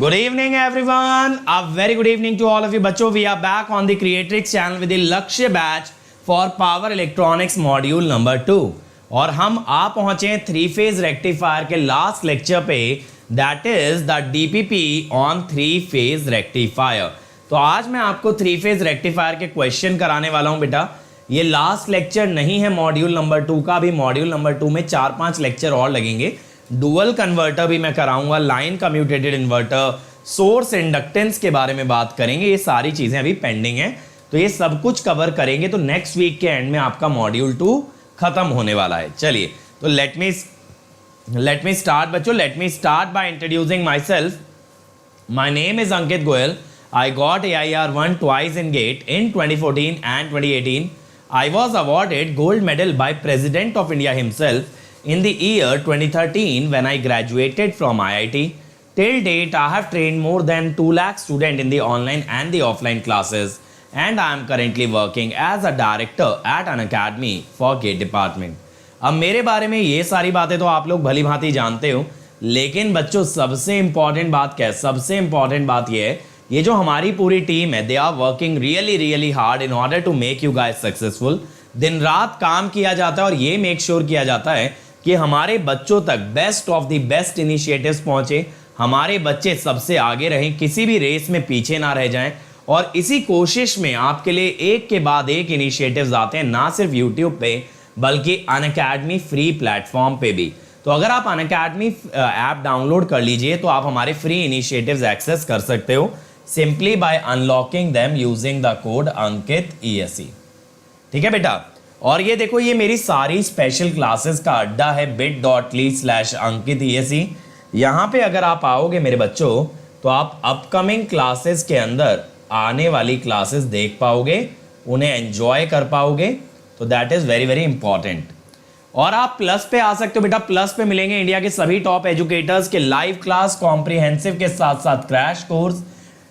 Good evening everyone. A very good evening to all of you बच्चों. We are back on the Creatrix channel with the लक्ष्य batch for Power Electronics Module number 2. और हम आ पहुंचे 3 phase rectifier के last lecture पे, that is the DPP on 3 phase rectifier. तो आज मैं आपको 3 phase rectifier के क्वेश्चन कराने वाला हूं बेटा. ये लास्ट लेक्चर नहीं है मॉड्यूल नंबर 2 का. अभी मॉड्यूल नंबर 2 में 4-5 लेक्चर और लगेंगे. डुअल कन्वर्टर भी मैं कराऊंगा, लाइन कम्यूटेटेड इन्वर्टर, सोर्स इंडक्टेंस के बारे में बात करेंगे. ये सारी चीजें अभी पेंडिंग हैं, तो ये सब कुछ कवर करेंगे. तो नेक्स्ट वीक के एंड में आपका मॉड्यूल 2 खत्म होने वाला है. चलिए, तो लेट मी स्टार्ट बच्चों. Let me start by introducing my self. My name is Ankit Goyal. I got AIR1 twice in GATE in 2014 and 2018. I was awarded gold medal by President of India himself in the year 2013 when I graduated from IIT. Till date, I have trained more than 2 lakh students in the online and the offline classes, and I am currently working as a director at an academy for GATE department. अब मेरे बारे में ये सारी बातें तो आप लोग भली भांति जानते हो, लेकिन बच्चों सबसे इंपॉर्टेंट बात क्या है? सबसे इंपॉर्टेंट बात ये है, ये जो हमारी पूरी टीम है, they are working really hard in order to make you guys successful. दिन रात काम किया जाता है और ये मेक श्योर किया जाता है कि हमारे बच्चों तक best of the best initiatives पहुंचे, हमारे बच्चे सबसे आगे रहें, किसी भी रेस में पीछे ना रह जाएं. और इसी कोशिश में आपके लिए एक के बाद एक इनिशिएटिव्स आते हैं, ना सिर्फ यूट्यूब पे बल्कि अनअकैडमी फ्री प्लेटफॉर्म पे भी. तो अगर आप अनअकैडमी ऐप डाउनलोड कर लीजिए तो आप हमारे फ्री इनिशिएटिव्स एक्सेस कर सकते हो simply by unlocking them using the code Ankit ESE. ठीक है बेटा. और ये देखो, ये मेरी सारी स्पेशल क्लासेस का अड्डा है bit.ly/अंकित ESE. यहाँ पे अगर आप आओगे मेरे बच्चों तो आप अपकमिंग क्लासेस के अंदर आने वाली क्लासेस देख पाओगे, उन्हें एंजॉय कर पाओगे. तो दैट इज वेरी इंपॉर्टेंट. और आप प्लस पे आ सकते हो बेटा. प्लस पे मिलेंगे इंडिया के सभी टॉप एजुकेटर्स के लाइव क्लास, कॉम्प्रिहेंसिव के साथ साथ क्रैश कोर्स.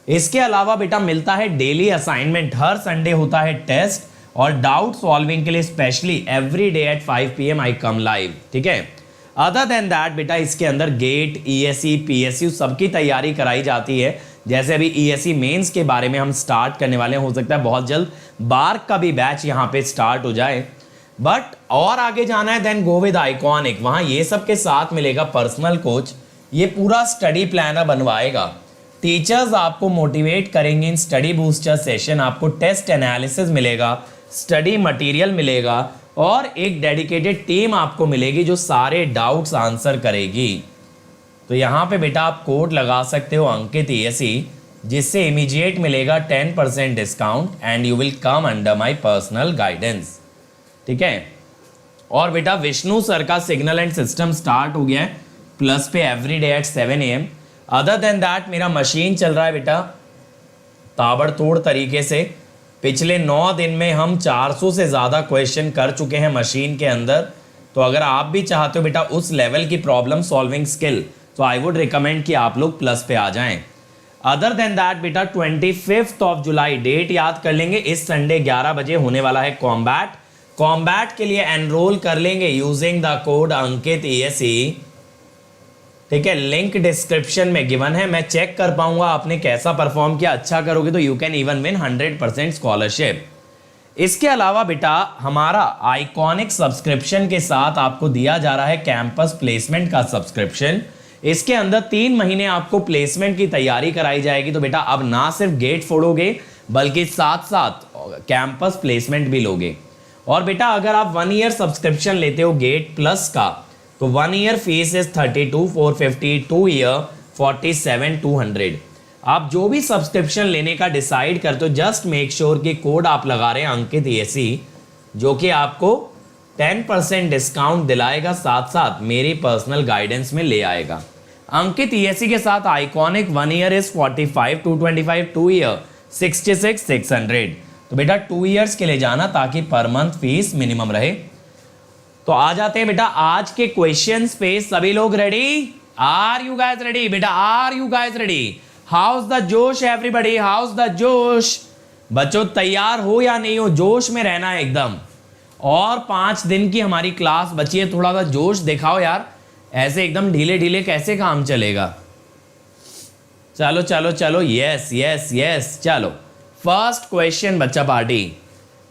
इसके अलावा बेटा मिलता है डेली असाइनमेंट, हर संडे होता है टेस्ट, और डाउट सॉल्विंग के लिए specially every day at 5 PM I come live. ठीक है. अदर देन दैट बेटा इसके अंदर गेट, ESE, PSU सबकी तैयारी कराई जाती है. जैसे अभी ESE मेंस के बारे में हम स्टार्ट करने वाले हैं, हो सकता है बहुत जल्द बार्क का भी बैच यहाँ पे स्टार्ट हो जाए. बट और आगे जाना है देन गो विद आइकॉनिक. वहाँ ये सब के साथ मिलेगा पर्सनल कोच, ये पूरा स्टडी प्लानर बनवाएगा. टीचर्स आपको मोटिवेट करेंगे इन स्टडी बूस्टर सेशन. आपको टेस्ट एनालिसिस मिलेगा, स्टडी मटेरियल मिलेगा, और एक डेडिकेटेड टीम आपको मिलेगी जो सारे डाउट्स आंसर करेगी. तो यहाँ पे बेटा आप कोड लगा सकते हो अंकित ESE, जिससे इमीडिएट मिलेगा 10% discount and you will come under my personal guidance. ठीक है. और बेटा विष्णु सर का सिग्नल एंड सिस्टम स्टार्ट हो गया है प्लस पे every day at 7 AM. Other than that मेरा मशीन चल रहा है बेटा ताबड़तोड़ तरीके से. पिछले 9 दिन में हम 400 से ज़्यादा क्वेश्चन कर चुके हैं मशीन के अंदर. तो अगर आप भी चाहते हो बेटा उस लेवल की प्रॉब्लम सॉल्विंग स्किल, तो आई वुड रिकमेंड कि आप लोग प्लस पे आ जाएं. अदर देन दैट बेटा 25 जुलाई डेट याद कर लेंगे. इस संडे 11 बजे होने वाला है कॉम्बैट. कॉम्बैट के लिए एनरोल कर लेंगे using the code Ankit ESE. ठीक है. लिंक डिस्क्रिप्शन में गिवन है. मैं चेक कर पाऊंगा आपने कैसा परफॉर्म किया. अच्छा करोगे तो you can even win 100% scholarship. इसके अलावा बेटा हमारा आइकॉनिक सब्सक्रिप्शन के साथ आपको दिया जा रहा है कैंपस प्लेसमेंट का सब्सक्रिप्शन. इसके अंदर 3 महीने आपको प्लेसमेंट की तैयारी कराई जाएगी. तो बेटा अब ना सिर्फ गेट फोड़ोगे बल्कि साथ साथ कैंपस प्लेसमेंट भी लोगे. और बेटा अगर आप 1 ईयर सब्सक्रिप्शन लेते हो गेट प्लस का, तो 1 ईयर फीस इज 32,450, 2 ईयर 47,200. आप जो भी सब्सक्रिप्शन लेने का डिसाइड करते हो, जस्ट मेक श्योर कि कोड आप लगा रहे हैं अंकित ESE, जो कि आपको 10% डिस्काउंट दिलाएगा, साथ साथ मेरी पर्सनल गाइडेंस में ले आएगा. अंकित ESE के साथ आइकॉनिक 1 ईयर इज 45,225, 2 ईयर 66,600. तो बेटा 2 ईयर्स के लिए जाना ताकि पर मंथ फीस मिनिमम रहे. तो आ जाते हैं बेटा आज के क्वेश्चंस पे. सभी लोग ready? Are you guys ready? बेटा are you guys ready? How's the josh everybody, how's the josh? बच्चों तैयार हो या नहीं हो? जोश में रहना है एकदम. और 5 दिन की हमारी क्लास बची है, थोड़ा सा जोश दिखाओ यार. ऐसे एकदम ढीले ढीले कैसे काम चलेगा? चलो चलो चलो, यस यस यस, चलो फर्स्ट क्वेश्चन बच्चा पार्टी,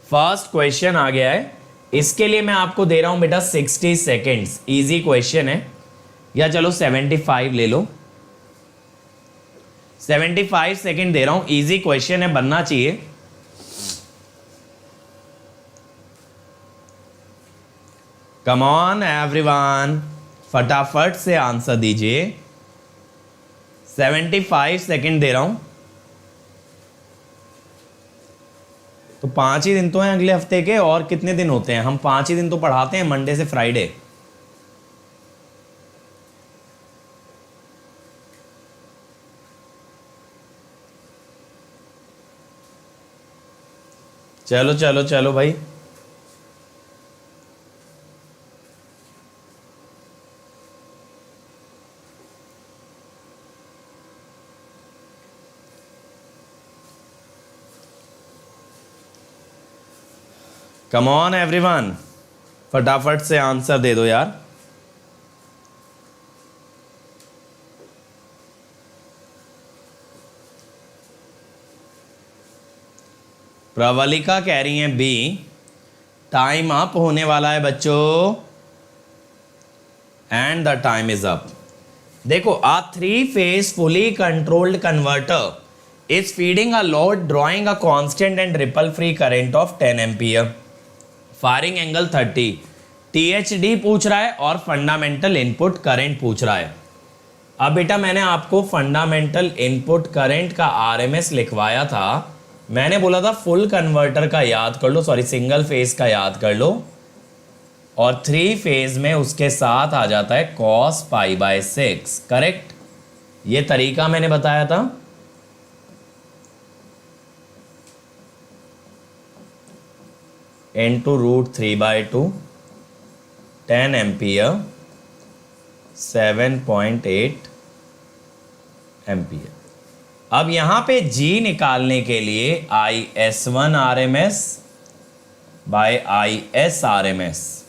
फर्स्ट क्वेश्चन आ गया है। इसके लिए मैं आपको दे रहा हूं बेटा 60 सेकेंड्स, इजी क्वेश्चन है, या चलो 75 ले लो, 75 सेकेंड दे रहा हूं, इजी क्वेश्चन है, बनना चाहिए। कम ऑन एवरीवन, फटाफट से आंसर दीजिए। 75 सेकेंड दे रहा हूं। तो 5 ही दिन तो हैं अगले हफ्ते के, और कितने दिन होते हैं? हम 5 ही दिन तो पढ़ाते हैं, मंडे से फ्राइडे। चलो चलो चलो भाई, कम ऑन एवरीवन, फटाफट से आंसर दे दो यार। प्रवलिका कह रही हैं बी, टाइम अप होने वाला है बच्चों, and the time is up. देखो, अ 3 phase fully controlled converter is feeding a load drawing a constant and ripple free current of 10 ampere, firing angle 30, THD पूछ रहा है और फंडामेंटल इनपुट करंट पूछ रहा है। अब बेटा मैंने आपको फंडामेंटल इनपुट करंट का आरएमएस लिखवाया था, मैंने बोला था फुल कन्वर्टर का याद कर लो, सॉरी सिंगल फेज का याद कर लो, और 3 फेज में उसके साथ आ जाता है cos π/6, करेक्ट? ये तरीका मैंने बताया था। into √3/2, 10 ampere, 7.8 ampere. अब यहां पे G निकालने के लिए IS1 RMS bye IS RMS,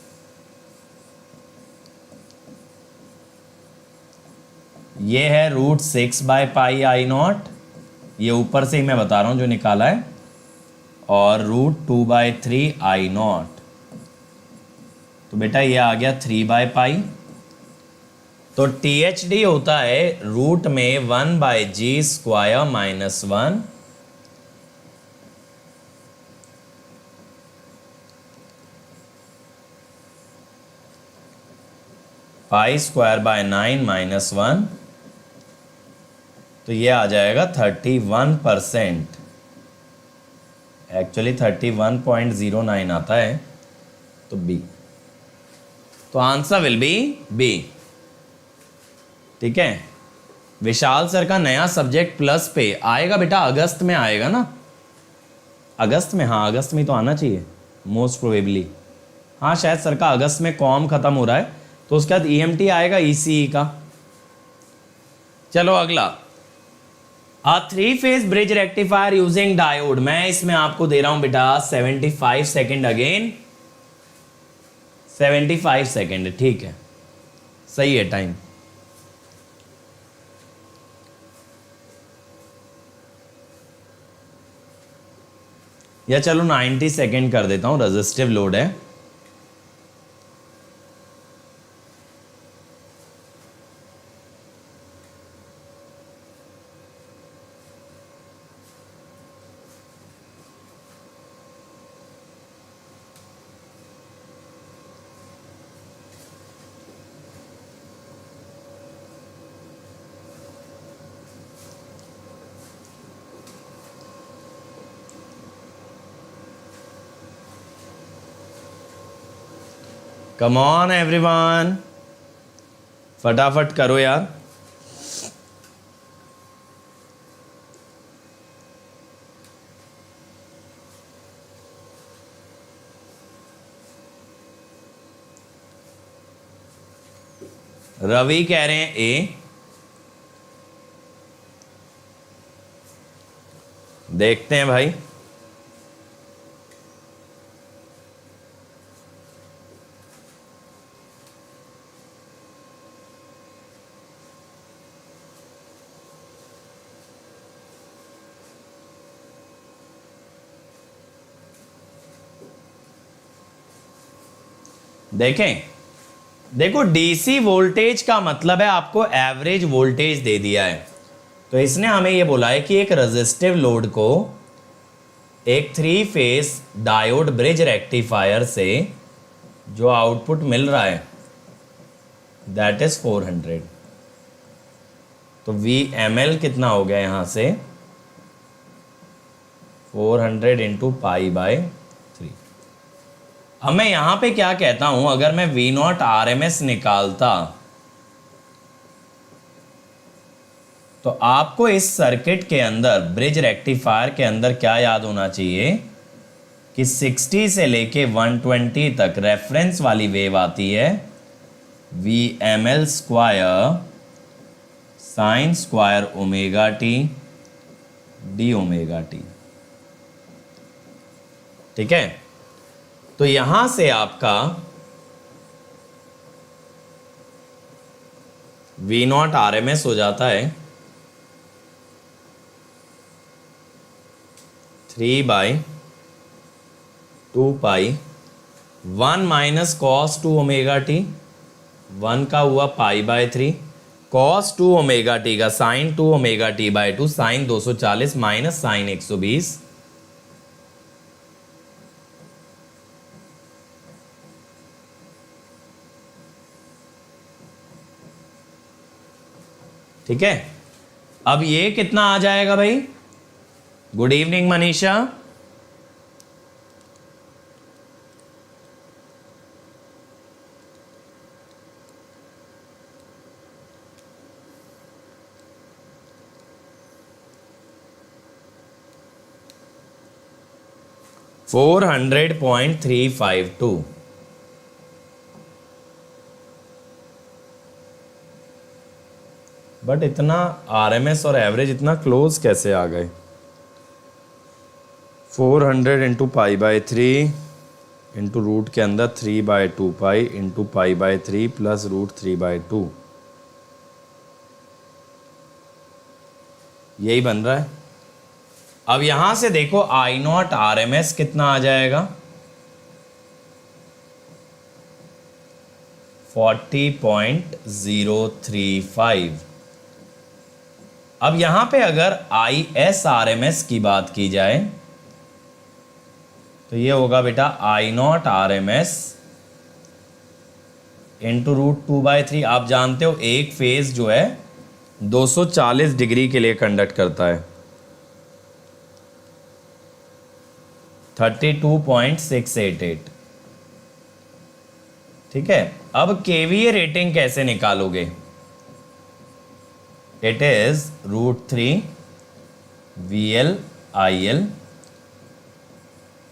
ये है √6/πI0, ये ऊपर से ही मैं बता रहा हूं जो निकाला है, और √2/3I0, तो बेटा ये आ गया 3/π। तो THD होता है रूट में 1/G² -1, π² 9 -1, तो ये आ जाएगा 31%, एक्चुअली 31.09 आता है, तो बी, तो आंसर विल बी बी। ठीक है, विशाल सर का नया सब्जेक्ट प्लस पे आएगा बेटा, अगस्त में आएगा ना, अगस्त में, हाँ अगस्त में तो आना चाहिए मोस्ट प्रोबेबली, हाँ शायद सर का अगस्त में कॉम खत्म हो रहा है, तो उसके बाद EMT आएगा ECE का। चलो अगला, अ 3 phase bridge rectifier using diode, मैं इसमें आपको दे रहा हूं बेटा 75 सेकेंड, अगेन 75 सेकेंड, ठीक है, सही है टाइम। या चलो 90 सेकेंड कर देता हूं, रेजिस्टिव लोड है। कम ऑन एवरीवन, फटाफट करो यार। रवि कह रहे हैं ए, देखते हैं भाई। देखें, देखो डीसी वोल्टेज का मतलब है आपको एवरेज वोल्टेज दे दिया है, तो इसने हमें ये बोला है कि एक रेजिस्टिव लोड को एक 3 फेज डायोड ब्रिज रेक्टिफायर से जो आउटपुट मिल रहा है दैट इज 400। तो VML कितना हो गया यहां से 400 इंटू π/3। अब मैं यहां पे क्या कहता हूं, अगर मैं V0 RMS निकालता तो आपको इस सर्किट के अंदर ब्रिज रेक्टिफायर के अंदर क्या याद होना चाहिए कि 60 से लेके 120 तक रेफरेंस वाली वेव आती है VML square sine square omega T D omega T. ठीक है, तो यहां से आपका V0 RMS हो जाता है 3/2π 1 माइनस कॉस 2 ओमेगा टी, 1 का हुआ π/3 कॉस 2 ओमेगा टी का साइन 2 ओमेगा टी/2 साइन 240 माइनस साइन 120। ठीक है, अब ये कितना आ जाएगा भाई? Good evening Manisha. $400.352। बट इतना RMS और एवरेज इतना क्लोज कैसे आ गए? 400 इंटू π/3 इंटू रूट के अंदर 3/2π इंटू π/3 प्लस रूट 3/2, यही बन रहा है। अब यहां से देखो I0 RMS कितना आ जाएगा 40.035। अब यहां पे अगर IS RMS की बात की जाए तो ये होगा बेटा I0 RMS इंटू रूट 2/3। आप जानते हो एक फेज जो है 240 डिग्री के लिए कंडक्ट करता है, 32.688। ठीक है, अब KVA रेटिंग कैसे निकालोगे? It is √3 VL IL।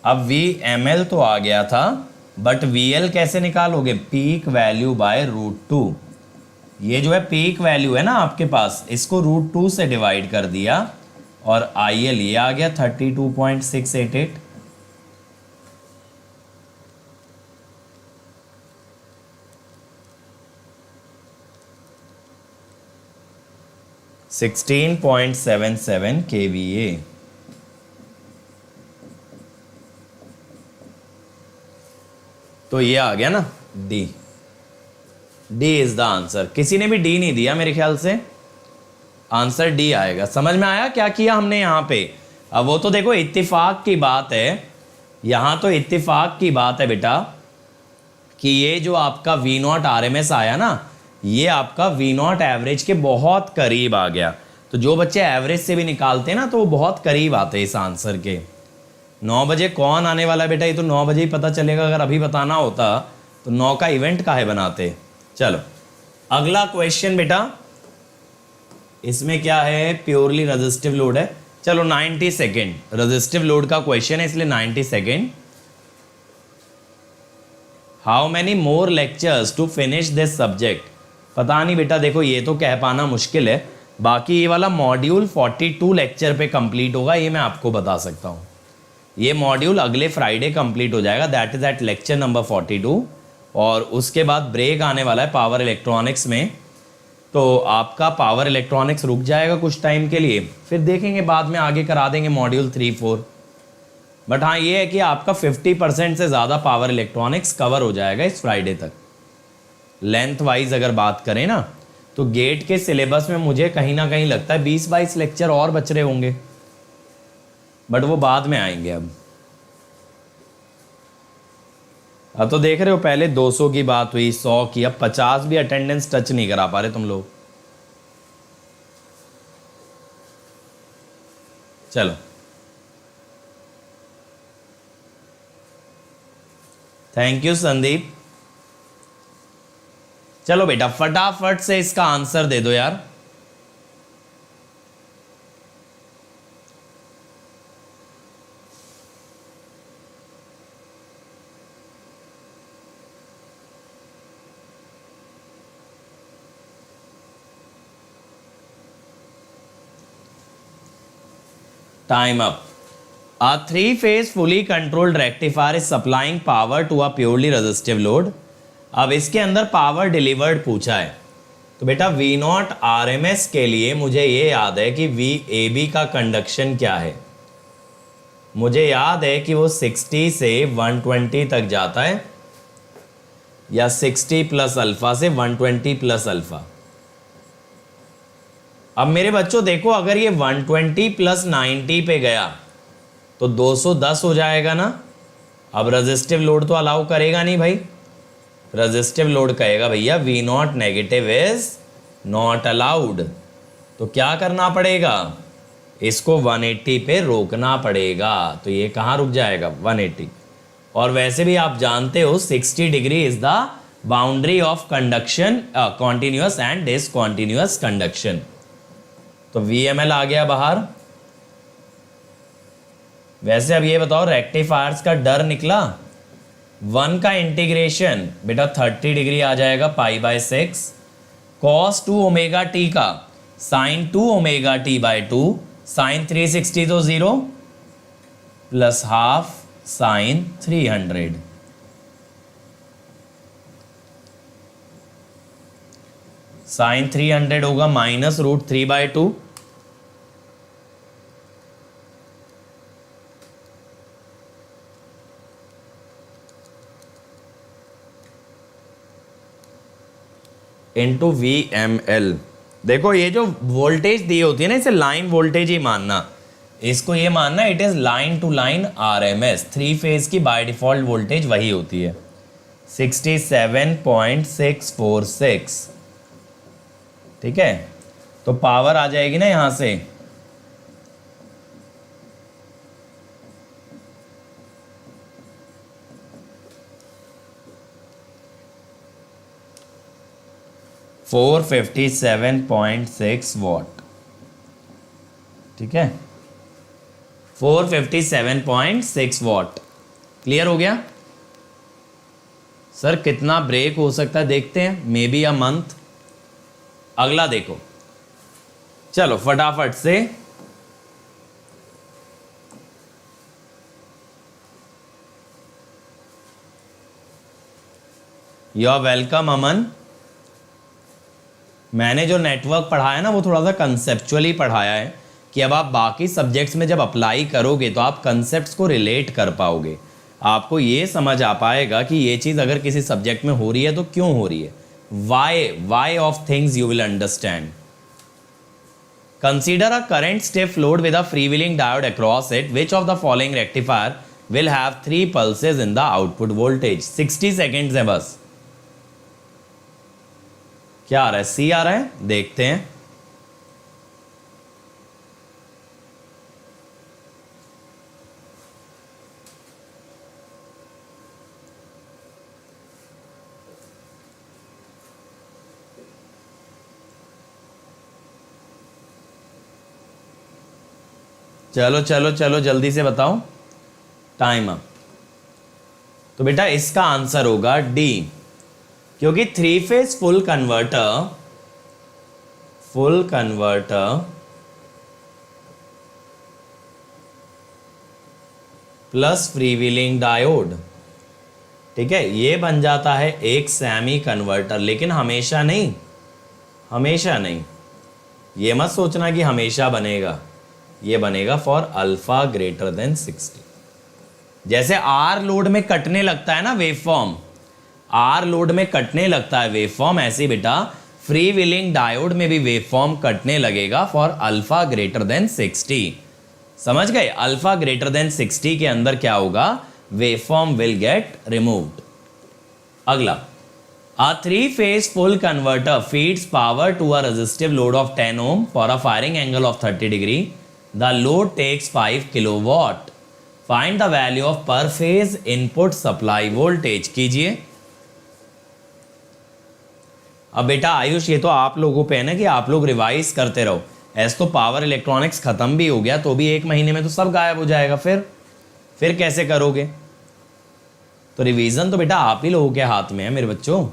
अब VML तो आ गया था, बट VL कैसे निकालोगे? Peak value by √2। ये जो है पीक वैल्यू है ना आपके पास, इसको √2 से डिवाइड कर दिया और IL ये आ गया 32.688। $16.77 kVA। तो ये आ गया ना D। D is the answer. किसी ने भी D नहीं दिया मेरे ख्याल से, आंसर D आएगा। समझ में आया क्या किया हमने यहाँ पे? अब वो तो देखो इत्तेफाक की बात है, यहाँ तो इत्तेफाक की बात है बेटा कि ये जो आपका V0 RMS आया ना, ये आपका V0 एवरेज के बहुत करीब आ गया। तो जो बच्चे एवरेज से भी निकालते हैं ना तो वो बहुत करीब आते हैं इस आंसर के। 9 बजे कौन आने वाला है बेटा? ये तो 9 बजे ही पता चलेगा। अगर अभी बताना होता तो 9 का इवेंट काहे बनाते। चलो अगला क्वेश्चन बेटा, इसमें क्या है? प्योरली रेजिस्टिव लोड है। चलो 90 सेकेंड रेजिस्टिव लोड का क्वेश्चन है, इसलिए 90 second. How many more lectures to finish this subject? पता नहीं बेटा, देखो ये तो कह पाना मुश्किल है। बाकी ये वाला मॉड्यूल 42 लेक्चर पे कंप्लीट होगा, ये मैं आपको बता सकता हूँ। ये मॉड्यूल अगले फ्राइडे कंप्लीट हो जाएगा, that is at lecture number 42। और उसके बाद ब्रेक आने वाला है पावर इलेक्ट्रॉनिक्स में, तो आपका पावर इलेक्ट्रॉनिक्स रुक जाएगा कुछ टाइम के लिए, फिर देखेंगे बाद में आगे करा देंगे मॉड्यूल 3, 4। बट हाँ ये है कि आपका 50% से ज़्यादा पावर इलेक्ट्रॉनिक्स कवर हो जाएगा इस फ्राइडे तक। लेंथ वाइज अगर बात करें ना तो गेट के सिलेबस में मुझे कहीं ना कहीं लगता है 20-22 लेक्चर और बच रहे होंगे, बट वो बाद में आएंगे। अब तो देख रहे हो पहले 200 की बात हुई, 100 की, अब 50 भी अटेंडेंस टच नहीं करा पा रहे तुम लोग। चलो थैंक यू संदीप। चलो बेटा फटाफट से इसका आंसर दे दो यार। Time up. A three-phase fully controlled rectifier is supplying power to a purely resistive load. अब इसके अंदर पावर डिलीवर्ड पूछा है, तो बेटा V नॉट RMS के लिए मुझे ये याद है कि VAB का कंडक्शन क्या है। मुझे याद है कि वो 60 से 120 तक जाता है, या 60 प्लस अल्फा से 120 प्लस अल्फा। अब मेरे बच्चों देखो, अगर ये 120 प्लस 90 पे गया तो 210 हो जाएगा ना। अब रेजिस्टिव लोड तो अलाउ करेगा नहीं भाई, रेजिस्टिव लोड कहेगा भैया V not negative is not allowed. तो क्या करना पड़ेगा, इसको 180 पे रोकना पड़ेगा। तो ये कहाँ रुक जाएगा, 180। और वैसे भी आप जानते हो 60 degree is the boundary of conduction, continuous and discontinuous conduction. तो VML आ गया बाहर। वैसे अब ये बताओ, रेक्टिफायर्स का डर निकला। 1 का इंटीग्रेशन बेटा 30 डिग्री आ जाएगा, π/6 cos 2 ओमेगा टी का sin 2 omega T by 2 sin 360 तो 0 प्लस हाफ sin 300। sin 300 होगा -√3/2 इंटू VML। देखो ये जो वोल्टेज दी होती है ना, इसे लाइन वोल्टेज ही मानना, इसको ये मानना it is line to line RMS। 3 phase की बाय डिफॉल्ट वोल्टेज वही होती है 67.646। ठीक है, तो पावर आ जाएगी ना यहां से, $457.6 वॉट। ठीक है, 457.6 वॉट। क्लियर हो गया सर? कितना ब्रेक हो सकता है देखते हैं, मे बी अ मंथ। अगला देखो, चलो फटाफट से। यू आर वेलकम अमन। मैंने जो नेटवर्क पढ़ाया ना वो थोड़ा सा कंसेप्चुअली पढ़ाया है कि अब आप बाकी सब्जेक्ट्स में जब अप्लाई करोगे तो आप कंसेप्ट्स को रिलेट कर पाओगे। आपको ये समझ आ पाएगा कि ये चीज़ अगर किसी सब्जेक्ट में हो रही है तो क्यों हो रही है। Why of things you will understand. Consider a current step flowed with a freewheeling diode across it, which of the following rectifier will have 3 pulses in the output voltage. 60 seconds है बस। क्या आ रहा है, सी आ रहा है, देखते हैं। चलो चलो चलो जल्दी से बताओ, टाइम अप। तो बेटा इसका आंसर होगा डी, क्योंकि 3 phase full converter plus freewheeling diode, ठीक है, ये बन जाता है एक सेमी कन्वर्टर। लेकिन हमेशा नहीं, हमेशा नहीं, ये मत सोचना कि हमेशा बनेगा। ये बनेगा फॉर अल्फा ग्रेटर देन 60। जैसे आर लोड में कटने लगता है ना वेवफॉर्म, आर लोड में कटने लगता है वेवफॉर्म, ऐसे ही बेटा फ्री व्हीलिंग डायोड में भी वेवफॉर्म कटने लगेगा फॉर अल्फा ग्रेटर देन 60। समझ गए? अल्फा ग्रेटर देन 60 के अंदर क्या होगा, वेवफॉर्म विल गेट रिमूव्ड। अगला, a three-phase full converter feeds power to a resistive load of 10 ohm for a firing angle of 30 degree. The load takes 5 kilowatt. Find the value of per phase input supply voltage. कीजिए। अब बेटा आयुष ये तो आप लोगों पे है ना कि आप लोग रिवाइज करते रहो। ऐसे तो पावर इलेक्ट्रॉनिक्स खत्म भी हो गया तो भी 1 महीने में तो सब गायब हो जाएगा, फिर कैसे करोगे? तो रिवीजन तो बेटा आप ही लोगों के हाथ में है मेरे बच्चों।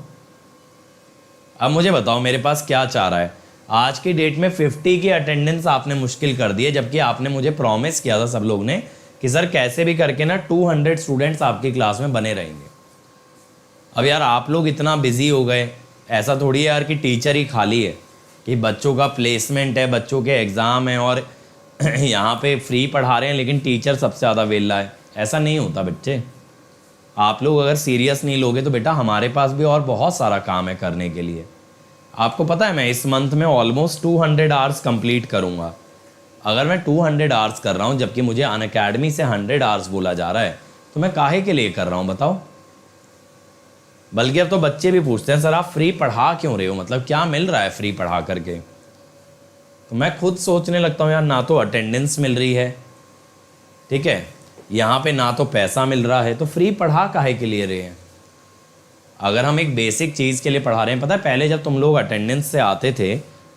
अब मुझे बताओ मेरे पास क्या चाह रहा है। आज की डेट में 50 की अटेंडेंस आपने मुश्किल कर दी है, जबकि आपने मुझे प्रॉमिस किया था सब लोग ने कि सर कैसे भी करके ना 200 स्टूडेंट्स आपकी क्लास में बने रहेंगे। अब यार आप लोग इतना बिजी हो गए, ऐसा थोड़ी है यार कि टीचर ही खाली है, कि बच्चों का प्लेसमेंट है, बच्चों के एग्ज़ाम है और यहाँ पे फ्री पढ़ा रहे हैं लेकिन टीचर सबसे ज़्यादा वेला है। ऐसा नहीं होता बच्चे। आप लोग अगर सीरियस नहीं लोगे तो बेटा हमारे पास भी और बहुत सारा काम है करने के लिए। आपको पता है मैं इस मंथ में ऑलमोस्ट 200 आवर्स कंप्लीट करूँगा। अगर मैं 200 आवर्स कर रहा हूँ जबकि मुझे अनअकैडमी से 100 आवर्स बोला जा रहा है, तो मैं काहे के लिए कर रहा हूँ बताओ? बल्कि अब तो बच्चे भी पूछते हैं सर आप फ्री पढ़ा क्यों रहे हो, मतलब क्या मिल रहा है फ्री पढ़ा करके? तो मैं खुद सोचने लगता हूँ यार, ना तो अटेंडेंस मिल रही है, ठीक है, यहाँ पे ना तो पैसा मिल रहा है, तो फ्री पढ़ा काहे के लिए रहे हैं? अगर हम एक बेसिक चीज़ के लिए पढ़ा रहे हैं, पता है पहले जब तुम लोग अटेंडेंस से आते थे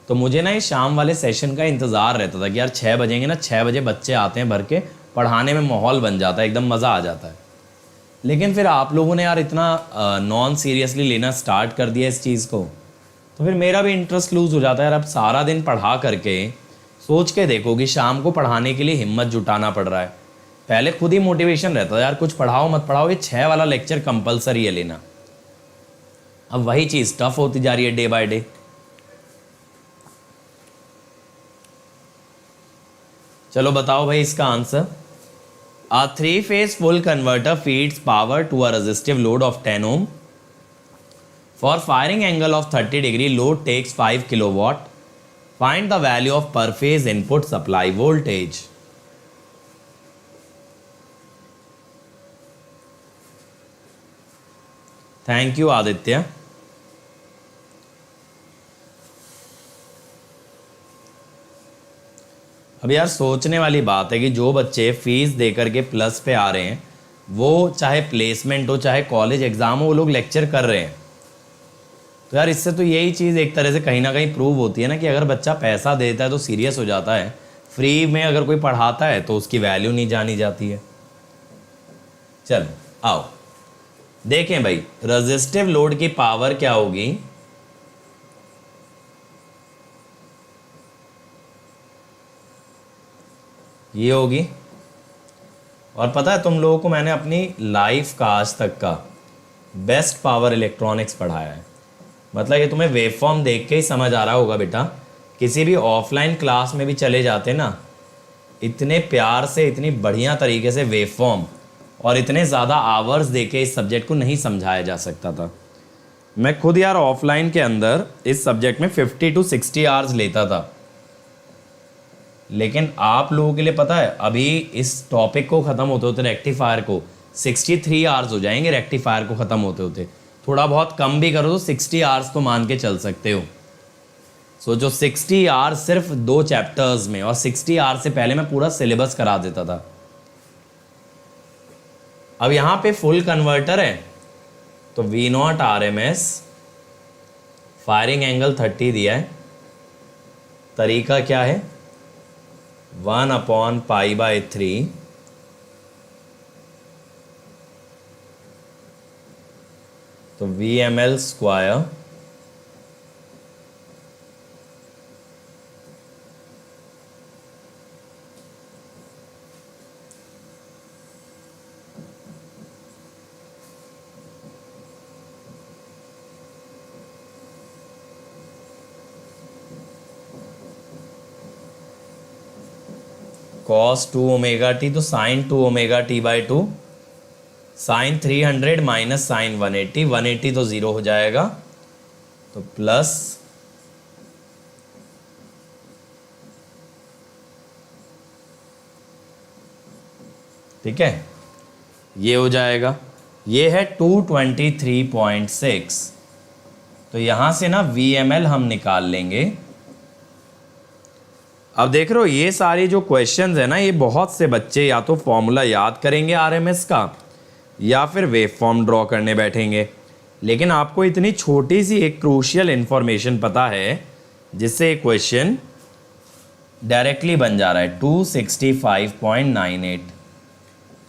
तो मुझे ना ये शाम वाले सेशन का इंतज़ार रहता था कि यार 6 बजेंगे ना, 6 बजे बच्चे आते हैं भर के, पढ़ाने में माहौल बन जाता है, एकदम मज़ा आ जाता है। लेकिन फिर आप लोगों ने यार इतना नॉन सीरियसली लेना स्टार्ट कर दिया इस चीज़ को, तो फिर मेरा भी इंटरेस्ट लूज़ हो जाता है यार। अब सारा दिन पढ़ा करके सोच के देखो कि शाम को पढ़ाने के लिए हिम्मत जुटाना पड़ रहा है। पहले खुद ही मोटिवेशन रहता था यार कुछ पढ़ाओ मत पढ़ाओ, ये 6 वाला लेक्चर कंपलसरी है लेना। अब वही चीज़ टफ होती जा रही है डे बाय डे। चलो बताओ भाई इसका answer. A three-phase full converter feeds power to a resistive load of 10 ohm. For firing angle of 30 degree, load takes 5 kilowatt. Find the value of per phase input supply voltage. Thank you Aditya. अब यार सोचने वाली बात है कि जो बच्चे fees दे करके प्लस पे आ रहे हैं, वो चाहे प्लेसमेंट हो चाहे कॉलेज एग्ज़ाम हो, वो लोग लेक्चर कर रहे हैं। तो यार इससे तो यही चीज़ एक तरह से कहीं ना कहीं प्रूव होती है ना कि अगर बच्चा पैसा देता है तो सीरियस हो जाता है, फ्री में अगर कोई पढ़ाता है तो उसकी वैल्यू नहीं जानी जाती है। चलो आओ देखें भाई, रेजिस्टिव लोड की पावर क्या होगी? ये होगी। और पता है तुम लोगों को मैंने अपनी लाइफ का आज तक का बेस्ट पावर इलेक्ट्रॉनिक्स पढ़ाया है। मतलब ये तुम्हें वेवफॉर्म देख के ही समझ आ रहा होगा बेटा। किसी भी ऑफलाइन क्लास में भी चले जाते ना, इतने प्यार से इतनी बढ़िया तरीके से वेवफॉर्म और इतने ज़्यादा आवर्स दे के इस सब्जेक्ट को नहीं समझाया जा सकता था। मैं खुद यार ऑफलाइन के अंदर इस सब्जेक्ट में 50 to 60 आवर्स लेता था। लेकिन आप लोगों के लिए पता है अभी इस टॉपिक को ख़त्म होते होते रेक्टिफायर को 63 आवर्स हो जाएंगे। रेक्टिफायर को ख़त्म होते होते थोड़ा बहुत कम भी करो तो 60 आवर्स तो मान के चल सकते हो। सो जो 60 आवर्स सिर्फ 2 चैप्टर्स में, और 60 आवर्स से पहले मैं पूरा सिलेबस करा देता था। अब यहाँ पे फुल कन्वर्टर है तो V0 RMS, फायरिंग एंगल 30 दिया है। तरीका क्या है? 1/π/3 तो VML square cos 2 omega T तो sin 2 ओमेगा टी/2 साइन 300 माइनस साइन 180, 180 तो ज़ीरो हो जाएगा, तो प्लस ठीक है, ये हो जाएगा। ये है 223.6, तो यहाँ से ना VML हम निकाल लेंगे। अब देख रहे हो ये सारी जो क्वेश्चंस है ना, ये बहुत से बच्चे या तो फॉर्मूला याद करेंगे RMS का या फिर वेव फॉर्म ड्रॉ करने बैठेंगे, लेकिन आपको इतनी छोटी सी एक क्रूशियल इंफॉर्मेशन पता है जिससे एक क्वेश्चन डायरेक्टली बन जा रहा है 265.98।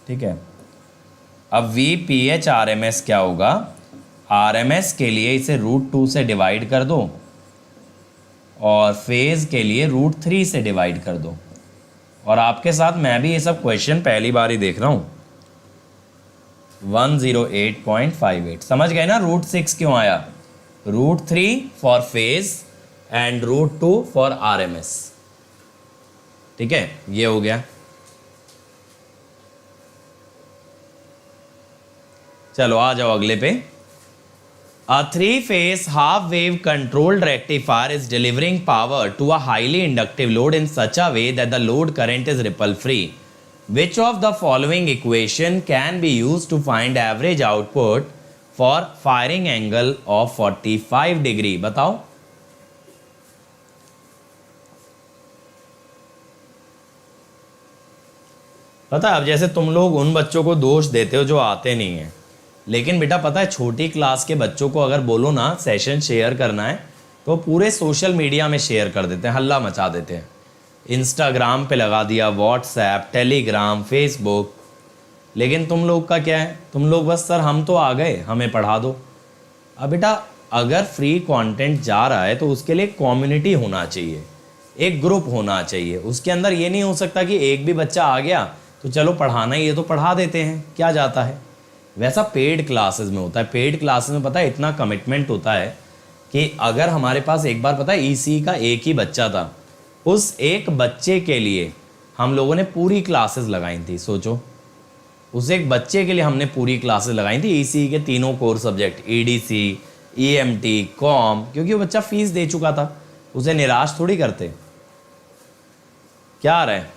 ठीक है, अब VPH RMS क्या होगा, RMS के लिए इसे √2 से डिवाइड कर दो और फेज़ के लिए √3 से डिवाइड कर दो। और आपके साथ मैं भी ये सब क्वेश्चन पहली बार ही देख रहा हूँ। 108.58 समझ गए ना, √6 क्यों आया, √3 for phase and √2 for RMS। ठीक है, ये हो गया। चलो आ जाओ अगले पे। A three-phase half-wave controlled rectifier is delivering power to a highly inductive load in such a way that the load current is ripple-free. Which of the following equation can be used to find average output for firing angle of 45 degree? बताओ। पता है, अब जैसे तुम लोग उन बच्चों को दोष देते हो जो आते नहीं हैं, लेकिन बेटा पता है छोटी क्लास के बच्चों को अगर बोलो ना सेशन शेयर करना है तो पूरे सोशल मीडिया में शेयर कर देते हैं, हल्ला मचा देते हैं। इंस्टाग्राम पे लगा दिया, व्हाट्सएप, टेलीग्राम, फेसबुक। लेकिन तुम लोग का क्या है, तुम लोग बस सर हम तो आ गए, हमें पढ़ा दो। अब बेटा अगर फ्री कंटेंट जा रहा है तो उसके लिए कम्युनिटी होना चाहिए, एक ग्रुप होना चाहिए। उसके अंदर ये नहीं हो सकता कि एक भी बच्चा आ गया तो चलो पढ़ाना ही है तो पढ़ा देते हैं, क्या जाता है। वैसा पेड क्लासेस में होता है। पेड क्लासेस में पता है इतना कमिटमेंट होता है कि अगर हमारे पास एक बार पता है EC का एक ही बच्चा था, उस एक बच्चे के लिए हम लोगों ने पूरी क्लासेस लगाई थी। सोचो, उस एक बच्चे के लिए हमने पूरी क्लासेस लगाई थी EC के तीनों core subject, EDC, EMT, com, क्योंकि वो बच्चा फीस दे चुका था, उसे निराश थोड़ी करते। क्या आ रहा है,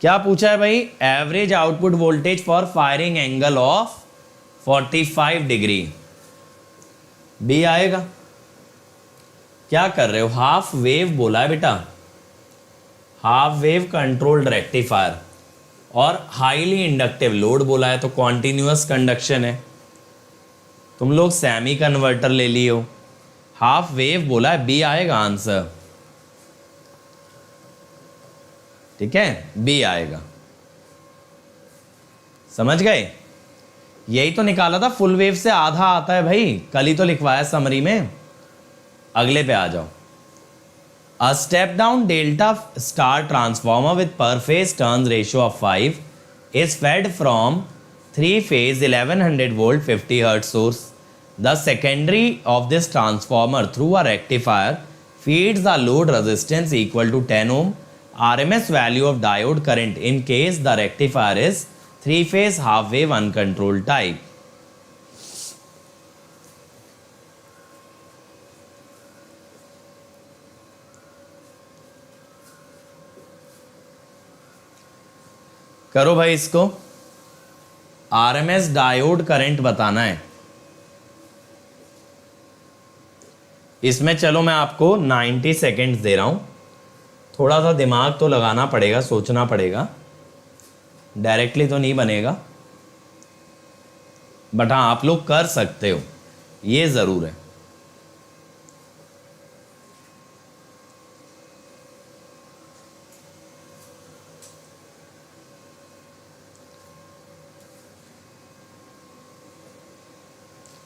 क्या पूछा है भाई, average output voltage for firing angle of 45 degree. B आएगा। क्या कर रहे हो, हाफ वेव बोला है बेटा, हाफ वेव कंट्रोल्ड रेक्टिफायर, और हाईली इंडक्टिव लोड बोला है तो कॉन्टिन्यूअस कंडक्शन है। तुम लोग सेमी कन्वर्टर ले लियो, हाफ वेव बोला है, बी आएगा आंसर। ठीक है, बी आएगा। समझ गए, यही तो निकाला था, फुल वेव से आधा आता है भाई, कल ही तो लिखवाया समरी में। अगले पे आ जाओ। A step down delta star transformer with per phase turns ratio of 5 is fed from 3 phase 1100 volt 50 hertz source. The secondary of this transformer through a rectifier feeds the load resistance equal to 10 ohm. RMS value of diode current in case the rectifier is 3-phase half-wave uncontrolled type. करो भाई इसको, RMS diode current बताना है। इसमें चलो मैं आपको 90 seconds दे रहा हूं, थोड़ा सा दिमाग तो लगाना पड़ेगा, सोचना पड़ेगा, डायरेक्टली तो नहीं बनेगा, बट हाँ आप लोग कर सकते हो, ये ज़रूर है।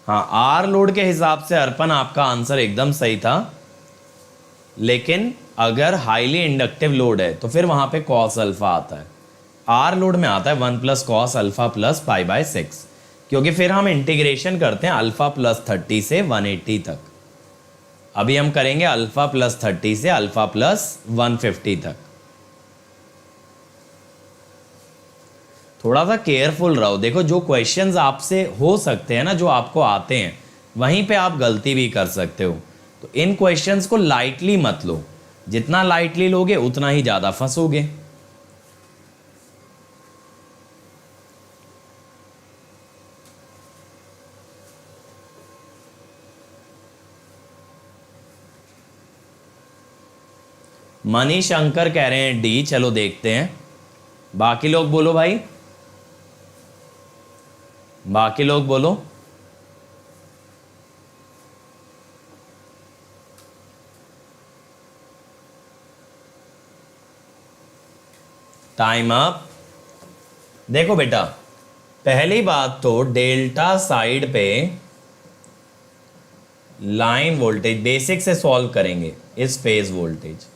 हाँ, आर लोड के हिसाब से अर्पण आपका आंसर एकदम सही था, लेकिन अगर हाईली इंडक्टिव लोड है तो फिर वहां पे कॉस अल्फा आता है। आर लोड में आता है 1 + cos अल्फा + π/6, क्योंकि फिर हम इंटीग्रेशन करते हैं अल्फा + 30 से 180 तक। अभी हम करेंगे अल्फा + 30 से अल्फा + 150 तक। थोड़ा सा केयरफुल रहो। देखो जो क्वेश्चंस आपसे हो सकते हैं ना, जो आपको आते हैं, वहीं पे आप गलती भी कर सकते हो। तो इन क्वेश्चंस को लाइटली मत लो, जितना लाइटली लोगे उतना ही ज़्यादा फंसोगे। मनीष शंकर कह रहे हैं डी, चलो देखते हैं। बाकी लोग बोलो भाई, बाकी लोग बोलो। Time up. देखो बेटा, पहली बात तो डेल्टा साइड पे लाइन वोल्टेज बेसिक से सॉल्व करेंगे। इस फेज वोल्टेज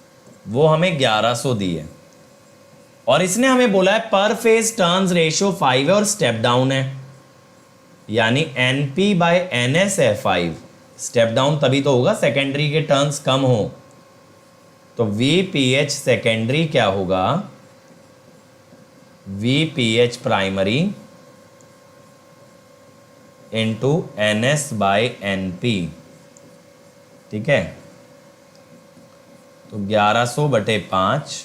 वो हमें 1100 दी है, और इसने हमें बोला है पर फेज टर्न्स रेशियो 5 है और स्टेप डाउन है, यानी NP बाय NS है 5। स्टेप डाउन तभी तो होगा सेकेंडरी के टर्न्स कम हो। तो VPH सेकेंडरी क्या होगा, VPH primary into NS by NP। ठीक है, तो 1100 बटे 5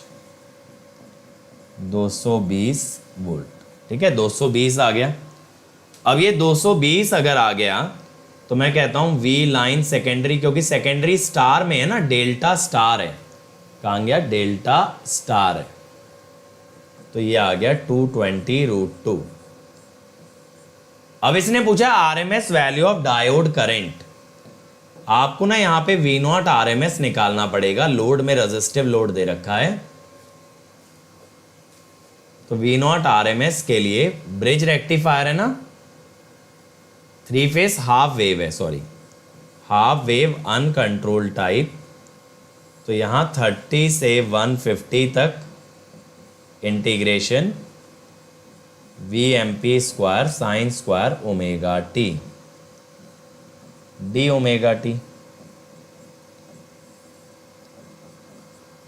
220 वोल्ट। ठीक है, 220 आ गया। अब ये 220 अगर आ गया तो मैं कहता हूं V लाइन सेकेंडरी, क्योंकि सेकेंडरी स्टार में है ना, डेल्टा स्टार है। कहाँ गया, डेल्टा स्टार है, तो ये आ गया 220√2। अब इसने पूछा RMS value of diode current. आपको ना यहां पे V0 RMS निकालना पड़ेगा। लोड में रेजिस्टिव लोड दे रखा है, तो V0 RMS के लिए ब्रिज रेक्टिफायर है ना, 3 फेज हाफ वेव है, sorry half wave uncontrol type. तो यहां 30 से 150 तक integration VMP square sine square omega T D omega T.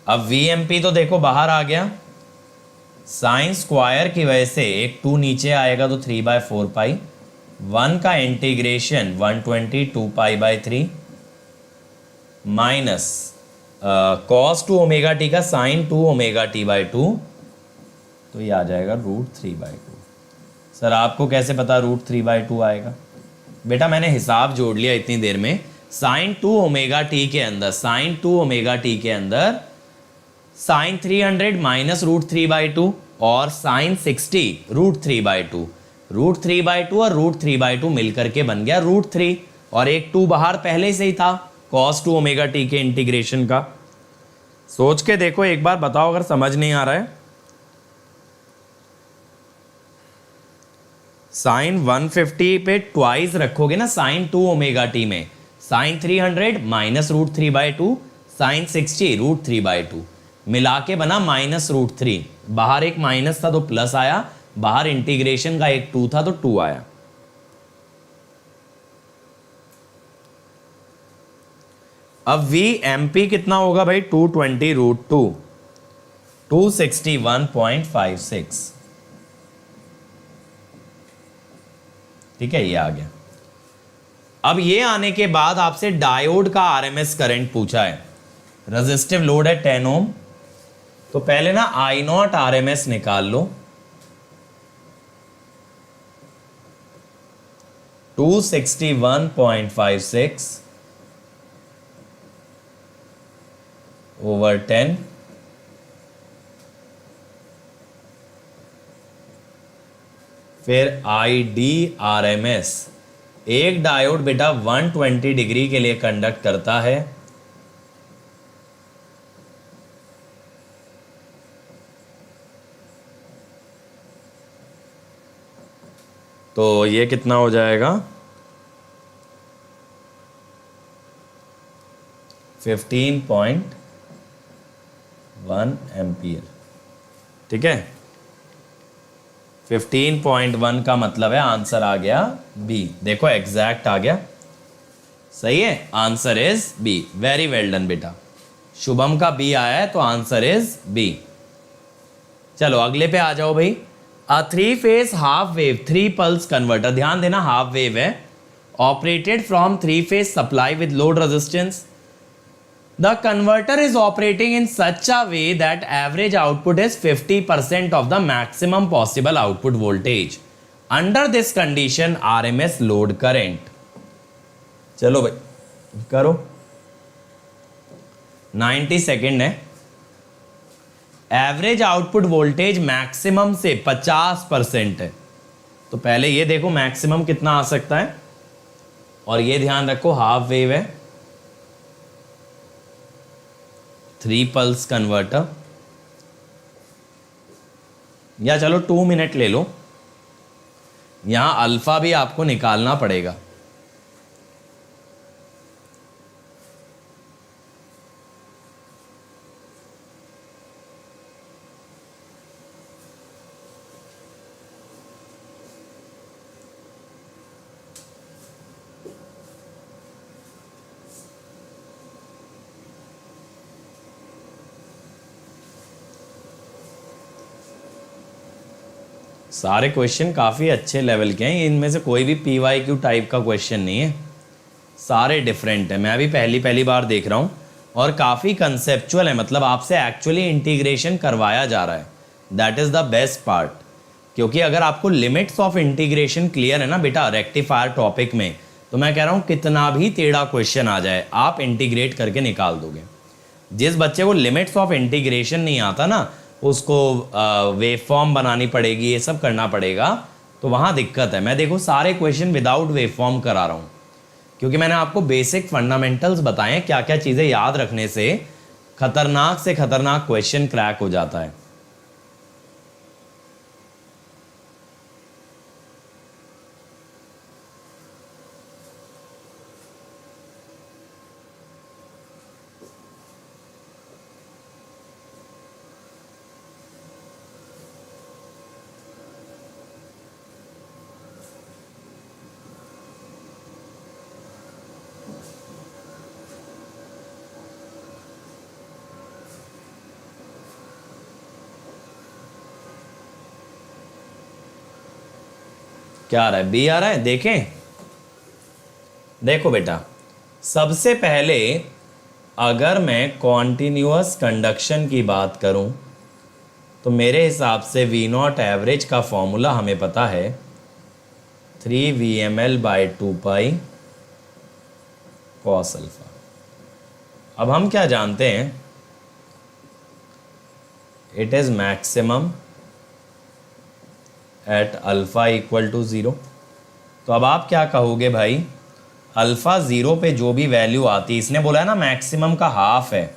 अब VMP तो देखो बाहर आ गया, साइन स्क्वायर की वजह से एक 2 नीचे आएगा तो 3/4 पाई, 1 का integration 120 2 pi by 3 minus cos 2 omega T का साइन 2 ओमेगा टी बाई 2, तो ये आ जाएगा √3/2। सर आपको कैसे पता √3/2 आएगा? बेटा मैंने हिसाब जोड़ लिया इतनी देर में। साइन 2 ओमेगा टी के अंदर, साइन 2 ओमेगा टी के अंदर साइन 300 माइनस √3/2 और साइन 60 √3/2। √3/2 और √3/2 मिलकर के बन गया √3, और एक 2 बाहर पहले से ही था cos 2 ओमेगा टी के इंटीग्रेशन का। सोच के देखो एक बार, बताओ अगर समझ नहीं आ रहा है। साइन 150 पे ट्वाइस रखोगे ना साइन 2 ओमेगा टी में, साइन 300 माइनस √3/2 साइन 60 √3/2 मिला के बना माइनस √3। बाहर एक माइनस था तो प्लस आया, बाहर इंटीग्रेशन का एक 2 था तो 2 आया। अब VMP कितना होगा भाई, 220√2 261.56। ठीक है, ये आ गया। अब ये आने के बाद आपसे डायोड का RMS करंट पूछा है। रेजिस्टिव लोड है 10 ओम, तो पहले ना I0 RMS निकाल लो। 261.56 ओवर 10 फिर IDRMS। एक डायोड बेटा 120 डिग्री के लिए कंडक्ट करता है, तो ये कितना हो जाएगा, 15.1 एम्पियर। ठीक है, 15.1 का मतलब है आंसर आ गया बी। देखो एग्जैक्ट आ गया, सही है, answer is B. Very well done बेटा, शुभम का बी आया है तो आंसर इज बी। चलो अगले पे आ जाओ भाई। अ three phase half wave three pulse converter, ध्यान देना हाफ वेव है, operated from three phase supply with load resistance. The converter is operating in such a way that average output is 50% of the maximum possible output voltage. Under this condition, RMS load current. चलो भाई करो. 90 second है. Average output voltage maximum से 50% है. तो पहले ये देखो मैक्सिमम कितना आ सकता है, और ये ध्यान रखो हाफ वेव है, थ्री पल्स कन्वर्टर, या चलो 2 मिनट ले लो, यहां अल्फा भी आपको निकालना पड़ेगा. सारे क्वेश्चन काफ़ी अच्छे लेवल के हैं, इनमें से कोई भी PYQ टाइप का क्वेश्चन नहीं है, सारे डिफरेंट है. मैं भी पहली बार देख रहा हूँ और काफ़ी कंसेप्चुअल है, मतलब आपसे एक्चुअली इंटीग्रेशन करवाया जा रहा है. That is the best part, क्योंकि अगर आपको लिमिट्स ऑफ इंटीग्रेशन क्लियर है ना बेटा रेक्टिफायर टॉपिक में, तो मैं कह रहा हूँ कितना भी टेढ़ा क्वेश्चन आ जाए आप इंटीग्रेट करके निकाल दोगे. जिस बच्चे को लिमिट्स ऑफ इंटीग्रेशन नहीं आता ना, उसको वेव फॉर्म बनानी पड़ेगी, ये सब करना पड़ेगा, तो वहाँ दिक्कत है. मैं देखो सारे क्वेश्चन विदाउट वेव फॉर्म करा रहा हूँ, क्योंकि मैंने आपको बेसिक फंडामेंटल्स बताए हैं, क्या क्या चीज़ें याद रखने से खतरनाक से खतरनाक क्वेश्चन क्रैक हो जाता है. क्या आ रहा है, बी आ रहा है, देखें. देखो बेटा, सबसे पहले अगर मैं कॉन्टिन्यूअस कंडक्शन की बात करूं, तो मेरे हिसाब से वी नॉट एवरेज का फॉर्मूला हमें पता है 3VML/2 कॉस अल्फा. अब हम क्या जानते हैं, it is maximum at alpha equal to 0. तो अब आप क्या कहोगे भाई, अल्फा 0 पे जो भी वैल्यू आती, इसने बोला है ना मैक्सिमम का हाफ है,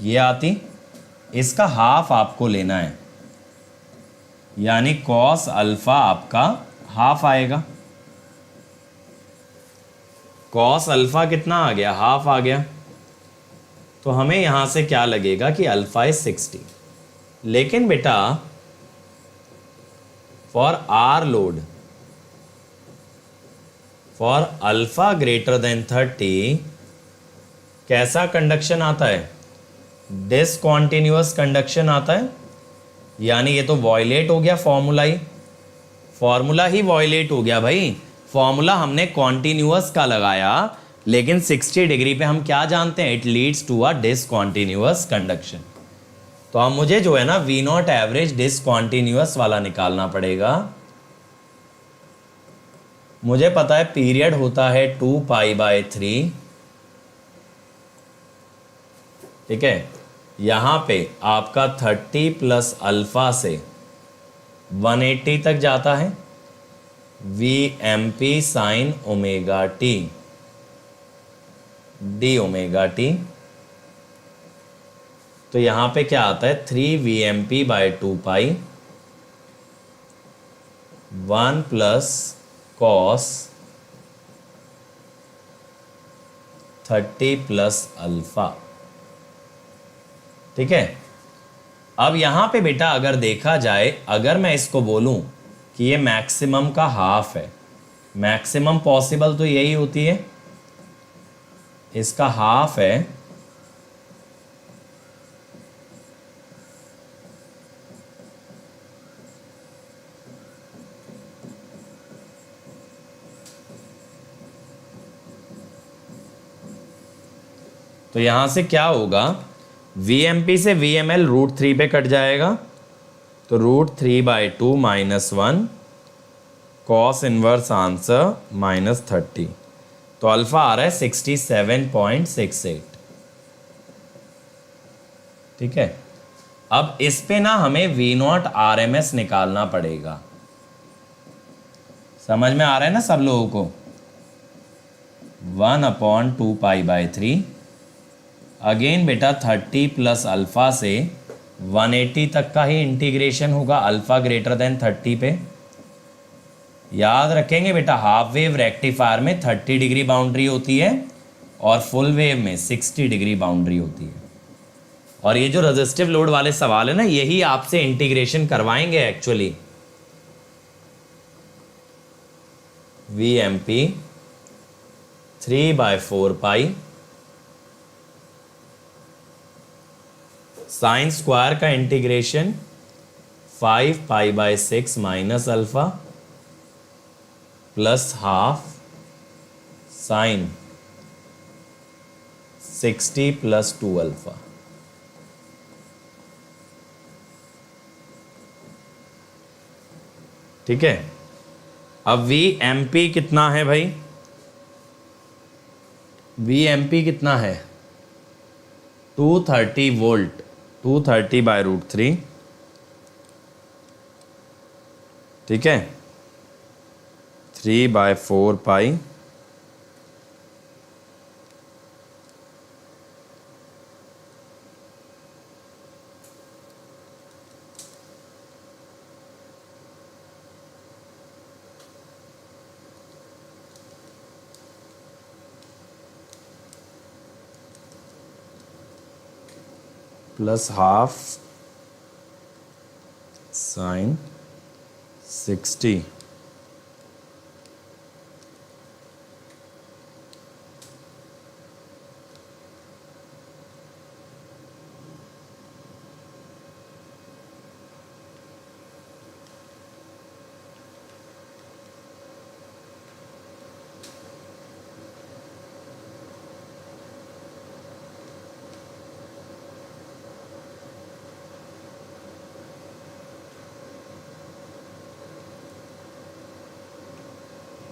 ये आती, इसका हाफ आपको लेना है, यानी कॉस अल्फा आपका हाफ आएगा. कॉस अल्फा कितना आ गया, हाफ आ गया. तो हमें यहां से क्या लगेगा कि अल्फा इज 60. लेकिन बेटा for R load, for alpha greater than 30 कैसा कंडक्शन आता है, डिसकॉन्टिन्यूअस कंडक्शन आता है. यानी ये तो वॉयलेट हो गया फॉर्मूला ही वॉयलेट हो गया भाई. फॉर्मूला हमने कॉन्टिन्यूअस का लगाया, लेकिन 60 डिग्री पे हम क्या जानते हैं, it leads to a discontinuous conduction. तो अब मुझे जो है ना वी नॉट एवरेज डिसकॉन्टिन्यूअस वाला निकालना पड़ेगा. मुझे पता है पीरियड होता है 2π/3, ठीक है. यहां पे आपका 30 प्लस अल्फा से 180 तक जाता है, VMP sine omega T D omega T. तो यहां पे क्या आता है 3VMP/2 1 plus cos 30 plus alpha. ठीक है. अब यहां पे बेटा अगर देखा जाए, अगर मैं इसको बोलूं कि ये मैक्सिमम का हाफ है, मैक्सिमम पॉसिबल तो यही होती है, इसका हाफ है, तो यहां से क्या होगा, VMP से VML √3 पे कट जाएगा, तो √3/2 -1 कॉस इनवर्स आंसर -30। तो अल्फा आ रहा है 67.68। ठीक है, अब इस पे ना हमें V0 RMS निकालना पड़ेगा। समझ में आ रहा है ना सब लोगों को? 1/2π/3 अगेन बेटा 30 प्लस अल्फा से 180 तक का ही इंटीग्रेशन होगा, अल्फा ग्रेटर देन 30 पे। याद रखेंगे बेटा, हाफ वेव रेक्टिफायर में 30 डिग्री बाउंड्री होती है और फुल वेव में 60 डिग्री बाउंड्री होती है। और ये जो रेजिस्टिव लोड वाले सवाल है ना, यही आपसे इंटीग्रेशन करवाएंगे एक्चुअली। VMP 3/4π साइन स्क्वायर का integration 5π/6 minus alpha plus half sine 60 plus 2 alpha. ठीक है, अब VMP कितना है भाई? VMP कितना है? 230 वोल्ट, 230/√3। ठीक है, 3/4π प्लस हाफ साइन 60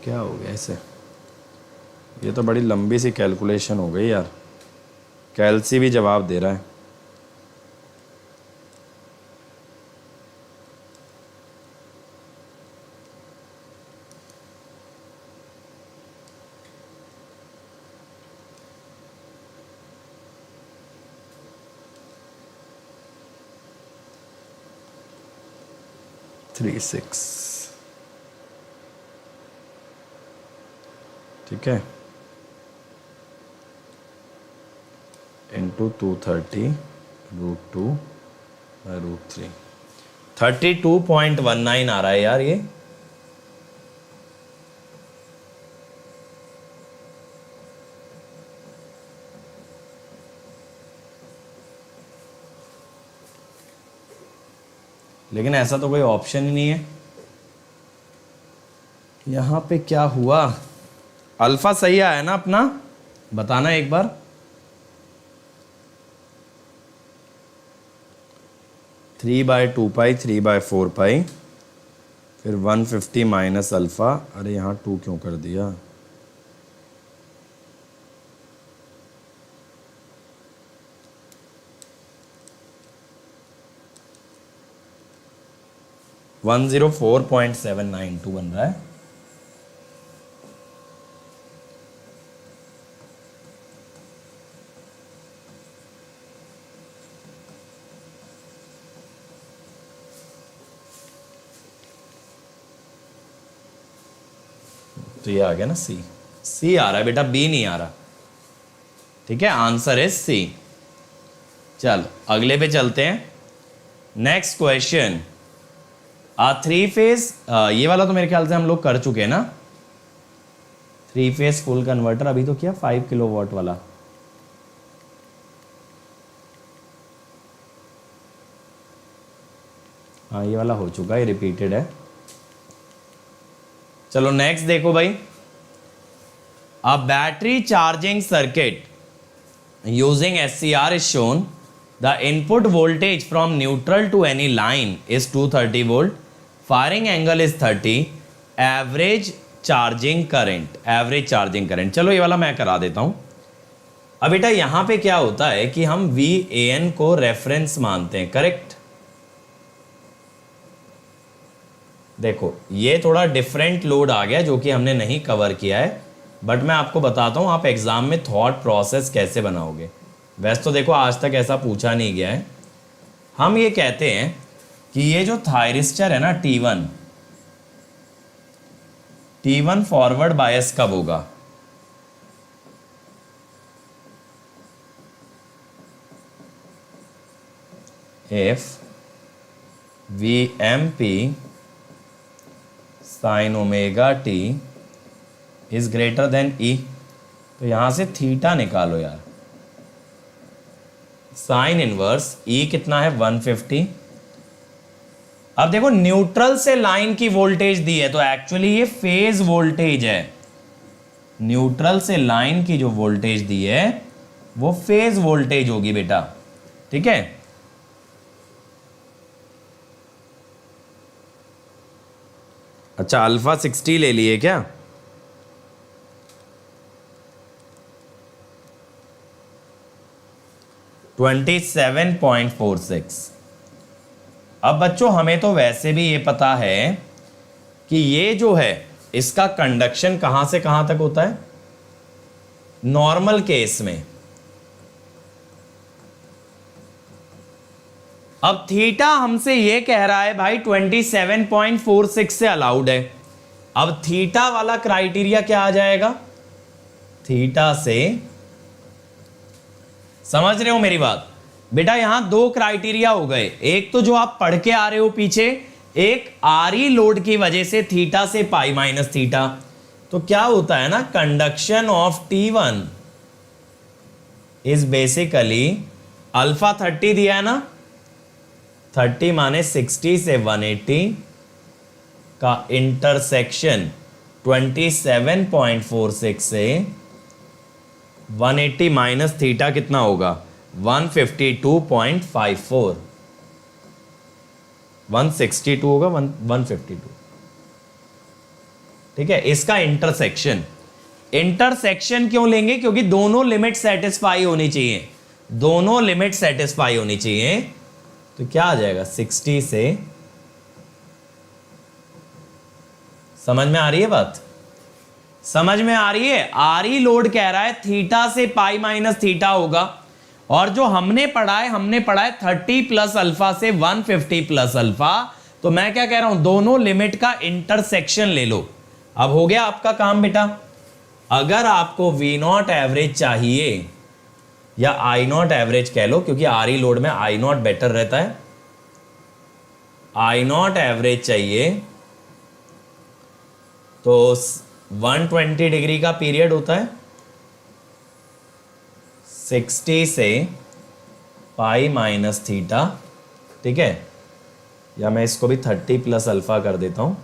क्या हो गया इसे? ये तो बड़ी लंबी सी कैलकुलेशन हो गई यार। कैलसी भी जवाब दे रहा है। Three six. ठीक है, इंटू 230√2/√3 32.19 आ रहा है यार ये। लेकिन ऐसा तो कोई ऑप्शन ही नहीं है। यहां पे क्या हुआ? अल्फा सही आया ना अपना? बताना एक बार। थ्री बाय 2π 3/4π फिर 150 माइनस अल्फा। अरे यहाँ 2 क्यों कर दिया? वन 104.792 बन रहा है। तो ये आ गया ना सी। सी आ रहा है बेटा, बी नहीं आ रहा। ठीक है, आंसर है सी। चलो अगले पे चलते हैं। नेक्स्ट क्वेश्चन, थ्री फेज, ये वाला तो मेरे ख्याल से हम लोग कर चुके हैं ना। थ्री फेज फुल कन्वर्टर अभी तो क्या 5 किलोवाट वाला। हाँ ये वाला हो चुका है, रिपीटेड है। चलो नेक्स्ट देखो भाई, a battery charging circuit using SCR is shown. The input voltage from neutral to any line is 230 volt. Firing angle is 30. Average charging current, average charging current. चलो ये वाला मैं करा देता हूँ. अब बेटा यहाँ पे क्या होता है कि हम VAN को रेफरेंस मानते हैं, करेक्ट. देखो ये थोड़ा डिफरेंट लोड आ गया जो कि हमने नहीं कवर किया है, बट मैं आपको बताता हूँ आप एग्जाम में थॉट प्रोसेस कैसे बनाओगे. वैसे तो देखो आज तक ऐसा पूछा नहीं गया है. हम ये कहते हैं कि ये जो थायरिस्टर है ना T1 फॉरवर्ड बायस कब होगा. If VMP sin omega t is greater than E, तो यहां से थीटा निकालो यार. साइन इनवर्स E कितना है 150. अब देखो न्यूट्रल से लाइन की वोल्टेज दी है तो एक्चुअली ये फेज वोल्टेज है. न्यूट्रल से लाइन की जो वोल्टेज दी है वो फेज वोल्टेज होगी बेटा, ठीक है. अच्छा अल्फा 60 ले लिए क्या. $27.46. अब बच्चों हमें तो वैसे भी ये पता है कि ये जो है इसका कंडक्शन कहां से कहां तक होता है नॉर्मल केस में. अब थीटा हमसे ये कह रहा है भाई 27.46 से अलाउड है. अब थीटा वाला क्राइटेरिया क्या आ जाएगा. थीटा से, समझ रहे हो मेरी बात बेटा, यहां दो क्राइटेरिया हो गए. एक तो जो आप पढ़ के आ रहे हो पीछे, एक आरई लोड की वजह से थीटा से पाई माइनस थीटा. तो क्या होता है ना, conduction of T1 is basically alpha 30 दिया है ना, 30 माने 60 से 180 का इंटरसेक्शन 27.46 से 180 माइनस थीटा कितना होगा 152.54. 162 होगा 152, ठीक है. इसका इंटरसेक्शन क्यों लेंगे, क्योंकि दोनों लिमिट सेटिस्फाई होनी चाहिए, दोनों लिमिट सेटिस्फाई होनी चाहिए. तो क्या आ जाएगा 60 से, समझ में आ रही है बात, समझ में आ रही है. आरई लोड कह रहा है थीटा से पाई माइनस थीटा होगा, और जो हमने पढ़ा है 30 प्लस अल्फा से 150 प्लस अल्फा. तो मैं क्या कह रहा हूं, दोनों लिमिट का इंटरसेक्शन ले लो. अब हो गया आपका काम बेटा. अगर आपको V0 एवरेज चाहिए या I0 एवरेज कह लो, क्योंकि आरई लोड में I0 बेटर रहता है. I0 एवरेज चाहिए तो 120 डिग्री का पीरियड होता है, 60 से पाई माइनस थीटा, ठीक है. या मैं इसको भी 30 प्लस अल्फा कर देता हूं.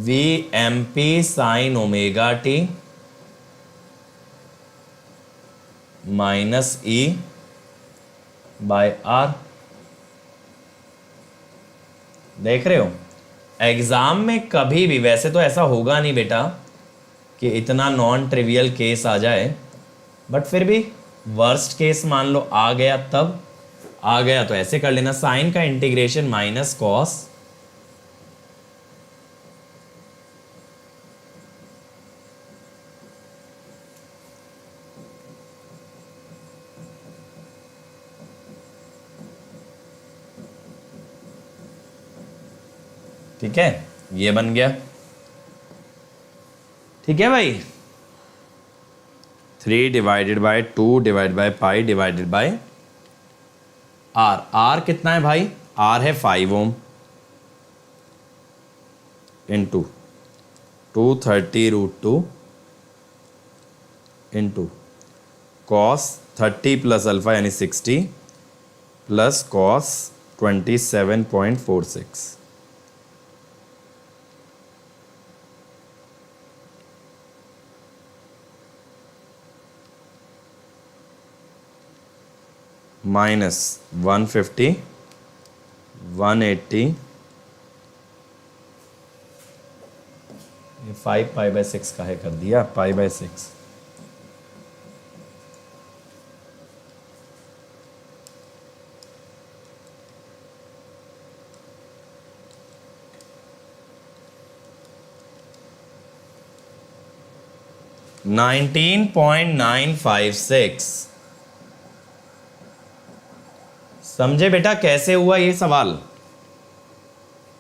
VMP sine omega T minus E by R. देख रहे हो, एग्जाम में कभी भी, वैसे तो ऐसा होगा नहीं बेटा कि इतना नॉन ट्रिवियल केस आ जाए, बट फिर भी वर्स्ट केस मान लो आ गया, तब आ गया तो ऐसे कर लेना. साइन का इंटीग्रेशन माइनस कॉस, ठीक है. ये बन गया, ठीक है भाई. 3 divided by 2 divide by pi divided by R. R कितना है भाई, R है 5 ohm into 230√2 into cos 30 plus alpha यानी 60 प्लस कॉस 27.46. माइनस 150, 180, ये 5π/6 का है, कर दिया π/6, $19.956। समझे बेटा कैसे हुआ ये सवाल?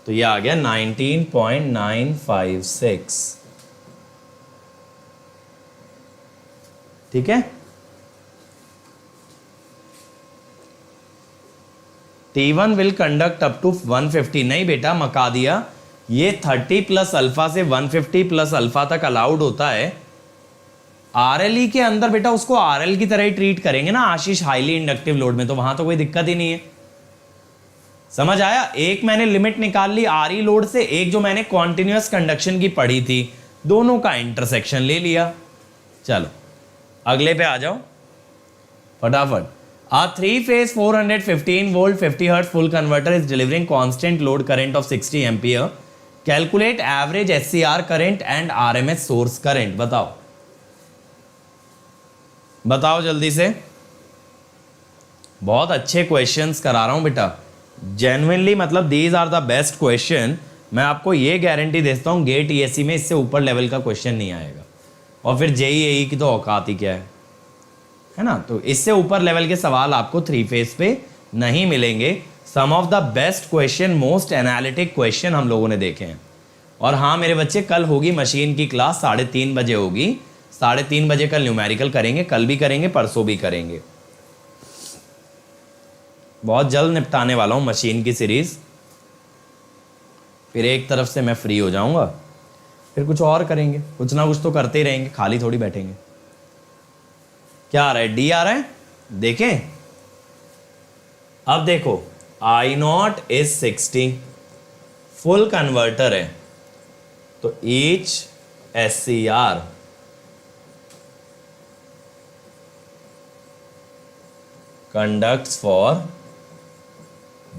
तो ये आ गया 19.956। ठीक है, T1 will conduct up to 150। नहीं बेटा, मका दिया, ये 30 प्लस अल्फा से 150 प्लस अल्फा तक अलाउड होता है। आरएलई के अंदर बेटा उसको आरएल की तरह ही ट्रीट करेंगे ना आशीष, हाईली इंडक्टिव लोड में, तो वहां तो कोई दिक्कत ही नहीं है। समझ आया? एक मैंने लिमिट निकाल ली आरई लोड से, एक जो मैंने कॉन्टिन्यूअस कंडक्शन की पढ़ी थी, दोनों का इंटरसेक्शन ले लिया। चलो अगले पे आ जाओ फटाफट। A 3-phase 415 volt 50 hertz full converter is delivering constant load current of 60 ampere. Calculate average SCR current and RMS source current। बताओ बताओ जल्दी से। बहुत अच्छे क्वेश्चंस करा रहा हूं बेटा, जेन्युइनली, मतलब these are the best question. मैं आपको ये गारंटी देता हूं गेट ईएससी में इससे ऊपर लेवल का क्वेश्चन नहीं आएगा, और फिर जेईई की तो औकात ही क्या है ना। तो इससे ऊपर लेवल के सवाल आपको 3 फेज पे नहीं मिलेंगे। Some of the best question, most analytic question हम लोगों ने देखे हैं। और हाँ मेरे बच्चे, कल होगी मशीन की क्लास, 3:30 बजे होगी। 3:30 बजे कल न्यूमेरिकल करेंगे, कल भी करेंगे, परसों भी करेंगे। बहुत जल्द निपटाने वाला हूँ मशीन की सीरीज, फिर एक तरफ से मैं फ्री हो जाऊंगा, फिर कुछ और करेंगे, कुछ ना कुछ तो करते ही रहेंगे, खाली थोड़ी बैठेंगे। क्या आ रहा है? डी आ रहा है, देखें। अब देखो I0 इज 60, फुल कन्वर्टर है, तो each SCR conducts for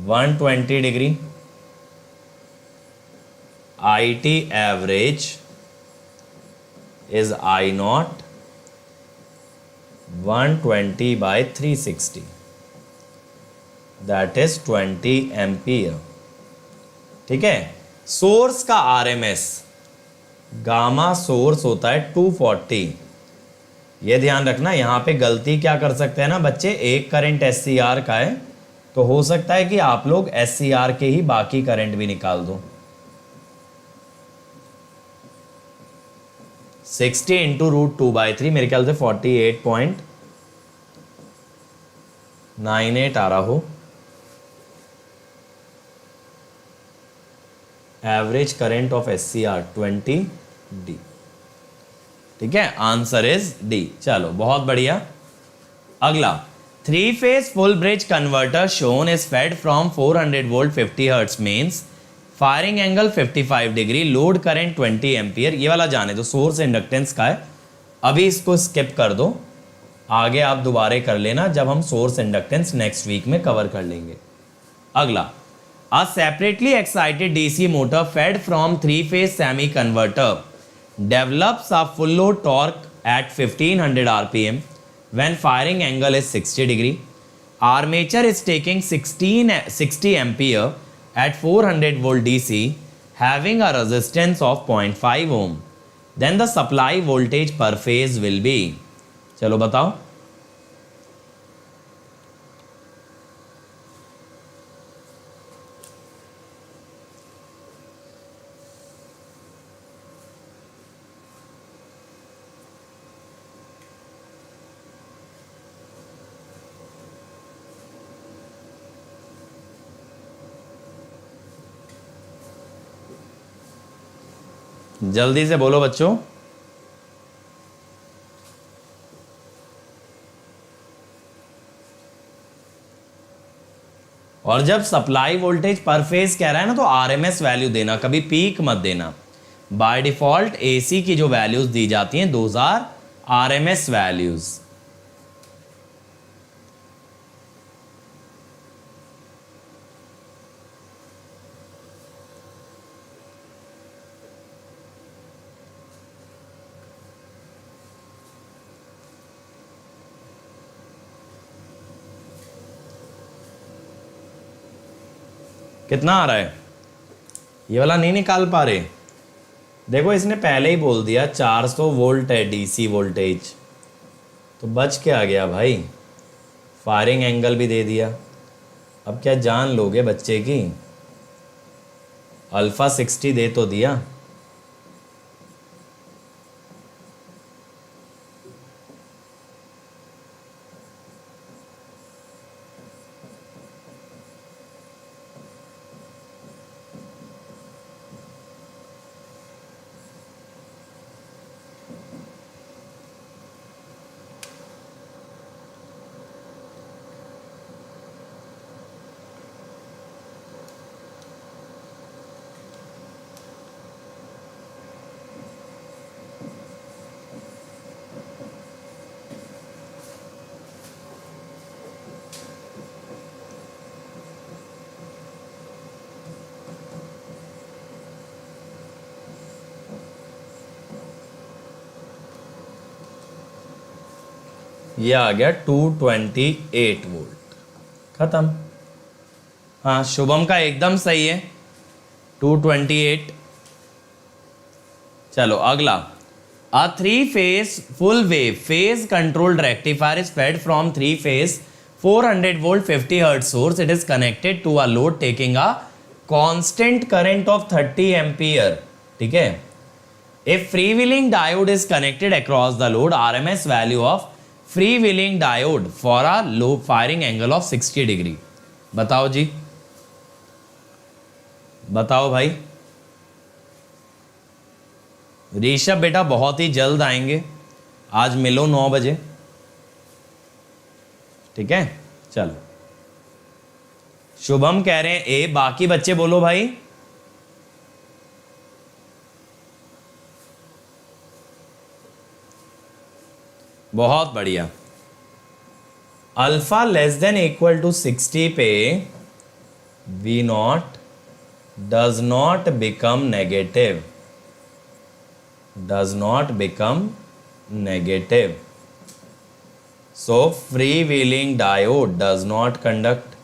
120 degree, IT average is I0 120 by 360, that is 20 ampere. ठीक है, सोर्स का RMS गामा सोर्स होता है 240। ये ध्यान रखना, यहां पे गलती क्या कर सकते हैं ना बच्चे, एक करंट SCR का है तो हो सकता है कि आप लोग SCR के ही बाकी करंट भी निकाल दो। 60 इंटू √2/3, मेरे ख्याल से 48.98 आ रहा हो। Average current of SCR 20 D। ठीक है, आंसर इज डी। चलो बहुत बढ़िया। अगला, 3 phase full bridge converter shown is fed from 400 volt 50 hertz means firing angle 55 degree, load current 20 ampere. ये वाला जाने दो, सोर्स इंडक्टेंस का है, अभी इसको स्किप कर दो, आगे आप दोबारा कर लेना जब हम सोर्स इंडक्टेंस नेक्स्ट वीक में कवर कर लेंगे। अगला, a separately excited DC motor fed from 3 phase semi converter develops a full load torque at 1500 rpm when firing angle is 60 degree. Armature is taking 60 ampere at 400 volt DC having a resistance of 0.5 ohm. Then the supply voltage per phase will be, चलो बताओ। जल्दी से बोलो बच्चों। और जब supply voltage पर phase कह रहा है ना, तो आरएमएस वैल्यू देना, कभी पीक मत देना। बाय डिफॉल्ट एसी की जो वैल्यूज दी जाती हैं, दोज आर आरएमएस वैल्यूज। कितना आ रहा है? ये वाला नहीं निकाल पा रहे? देखो इसने पहले ही बोल दिया 400 वोल्ट है डीसी वोल्टेज, तो बच के आ गया भाई। फायरिंग एंगल भी दे दिया। अब क्या जान लोगे बच्चे की? अल्फा 60 दे तो दिया। ये आ गया 228 वोल्ट। खत्म। हाँ शुभम का एकदम सही है 228। चलो अगला। A three-phase full-wave phase-controlled rectifier is fed from three-phase 400 volt 50 hertz source. It is connected to a load taking a constant current of 30 ampere. ठीक है? A freewheeling diode is connected across the load. RMS value of freewheeling diode for a low firing angle of 60 degree. बताओ जी, बताओ भाई। ऋषभ बेटा बहुत ही जल्द आएंगे, आज मिलो 9 बजे। ठीक है चलो। शुभम कह रहे हैं ए, बाकी बच्चे बोलो भाई। बहुत बढ़िया। Alpha less than equal to 60 पे V naught does not become negative, does not become negative. So freewheeling diode does not conduct.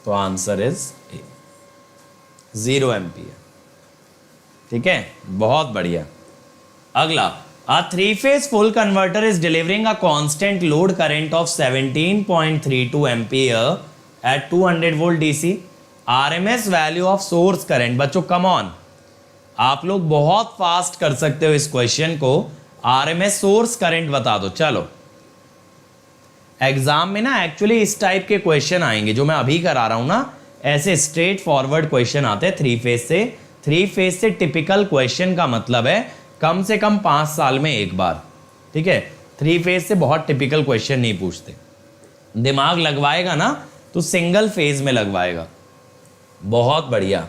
तो आंसर इज 0 एम्पियर। ठीक है बहुत बढ़िया। अगला। A three-phase full converter is delivering a constant load current of 17.32 ampere at 200 volt DC. RMS value of source current। बच्चों come on, आप लोग बहुत फास्ट कर सकते हो इस क्वेश्चन को। RMS सोर्स करंट बता दो। चलो एग्जाम में ना एक्चुअली इस टाइप के क्वेश्चन आएंगे जो मैं अभी करा रहा हूं ना, ऐसे स्ट्रेट फॉरवर्ड क्वेश्चन आते हैं थ्री फेज से। थ्री फेज से टिपिकल क्वेश्चन का मतलब है कम से कम 5 साल में एक बार। ठीक है, थ्री फेज से बहुत टिपिकल क्वेश्चन नहीं पूछते। दिमाग लगवाएगा ना तो सिंगल फेज में लगवाएगा। बहुत बढ़िया।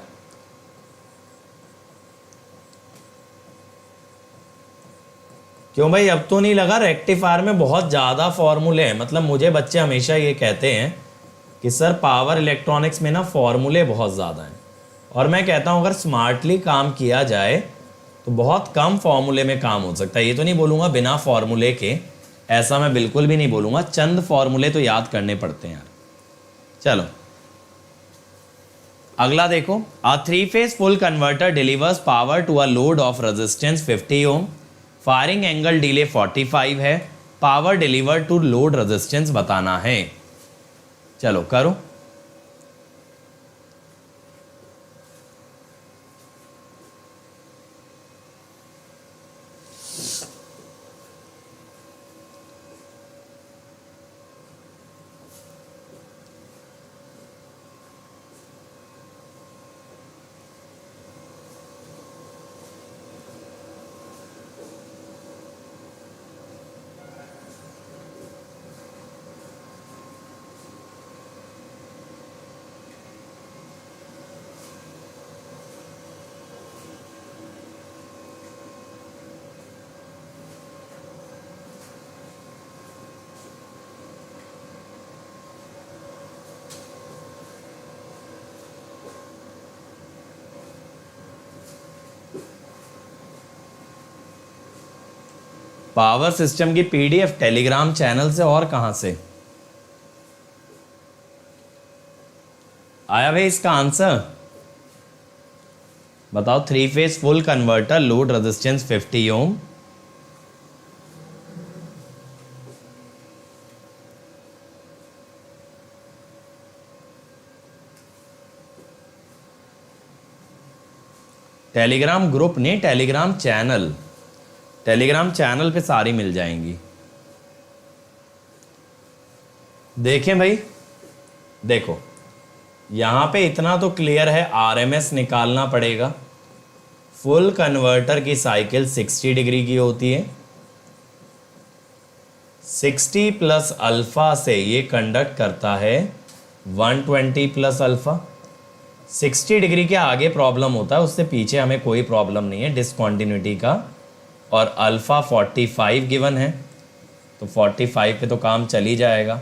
क्यों भाई अब तो नहीं लगा? रेक्टिफायर में बहुत ज्यादा फॉर्मूले हैं। मतलब मुझे बच्चे हमेशा ये कहते हैं कि सर पावर इलेक्ट्रॉनिक्स में ना फॉर्मूले बहुत ज्यादा हैं, और मैं कहता हूं अगर स्मार्टली काम किया जाए तो बहुत कम फॉर्मूले में काम हो सकता है। ये तो नहीं बोलूंगा बिना फॉर्मूले के, ऐसा मैं बिल्कुल भी नहीं बोलूंगा। चंद फॉर्मूले तो याद करने पड़ते हैं यार। चलो अगला देखो। A three phase full converter delivers power to a load of resistance 50 ohm. Firing angle delay 45 है। Power deliver to load resistance बताना है। चलो करो। पावर सिस्टम की पीडीएफ टेलीग्राम चैनल से और कहां से आया भाई इसका आंसर बताओ। 3 phase full converter, load resistance 50 ओम। टेलीग्राम ग्रुप नहीं, टेलीग्राम चैनल। टेलीग्राम चैनल पे सारी मिल जाएंगी। देखें भाई, देखो यहां पे इतना तो क्लियर है, आरएमएस निकालना पड़ेगा। फुल कन्वर्टर की साइकिल 60 डिग्री की होती है। 60 प्लस अल्फा से ये कंडक्ट करता है 120 प्लस अल्फा। 60 डिग्री के आगे प्रॉब्लम होता है, उससे पीछे हमें कोई प्रॉब्लम नहीं है डिसकॉन्टिन्यूटी का। और अल्फा 45 गिवन है, तो 45 पे तो काम चल ही जाएगा।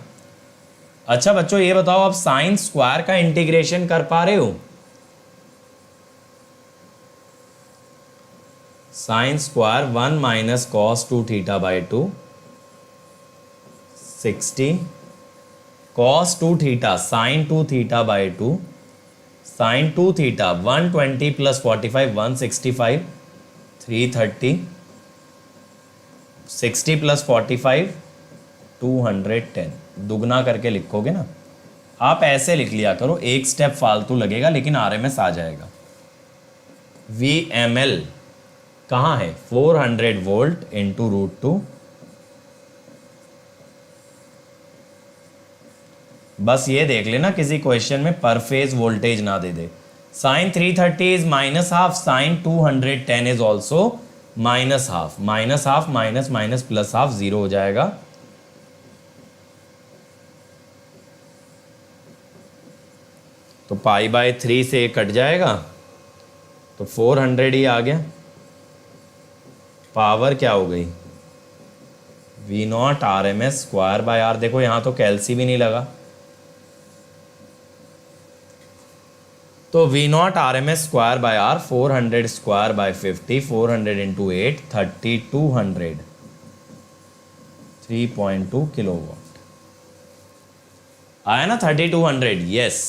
अच्छा बच्चों ये बताओ, आप साइन स्क्वायर का इंटीग्रेशन कर पा रहे हो? Sine square 1 minus cos 2 theta by 2, 60 cos 2 theta sine 2 theta by 2, sine 2 theta 120 plus 45 165, 330, 60 plus 45 210। दुगना करके लिखोगे ना, आप ऐसे लिख लिया करो, एक स्टेप फालतू लगेगा लेकिन आरएमएस आ जाएगा। VML कहाँ है? 400 वोल्ट इंटू √2। बस ये देख लेना किसी क्वेश्चन में पर फेज वोल्टेज ना दे दे। Sine 330 is minus half, sine 210 is also minus half. Minus half minus minus plus half 0 हो जाएगा। तो पाई बाय 3 से कट जाएगा, तो 400 ही आ गया। पावर क्या हो गई? V0 RMS square by R। देखो यहां तो कैल्सी भी नहीं लगा, तो V0 RMS square by R 400 square by 50, 400 into 8 3200, 3.2 kilowatt आया ना 3200। यस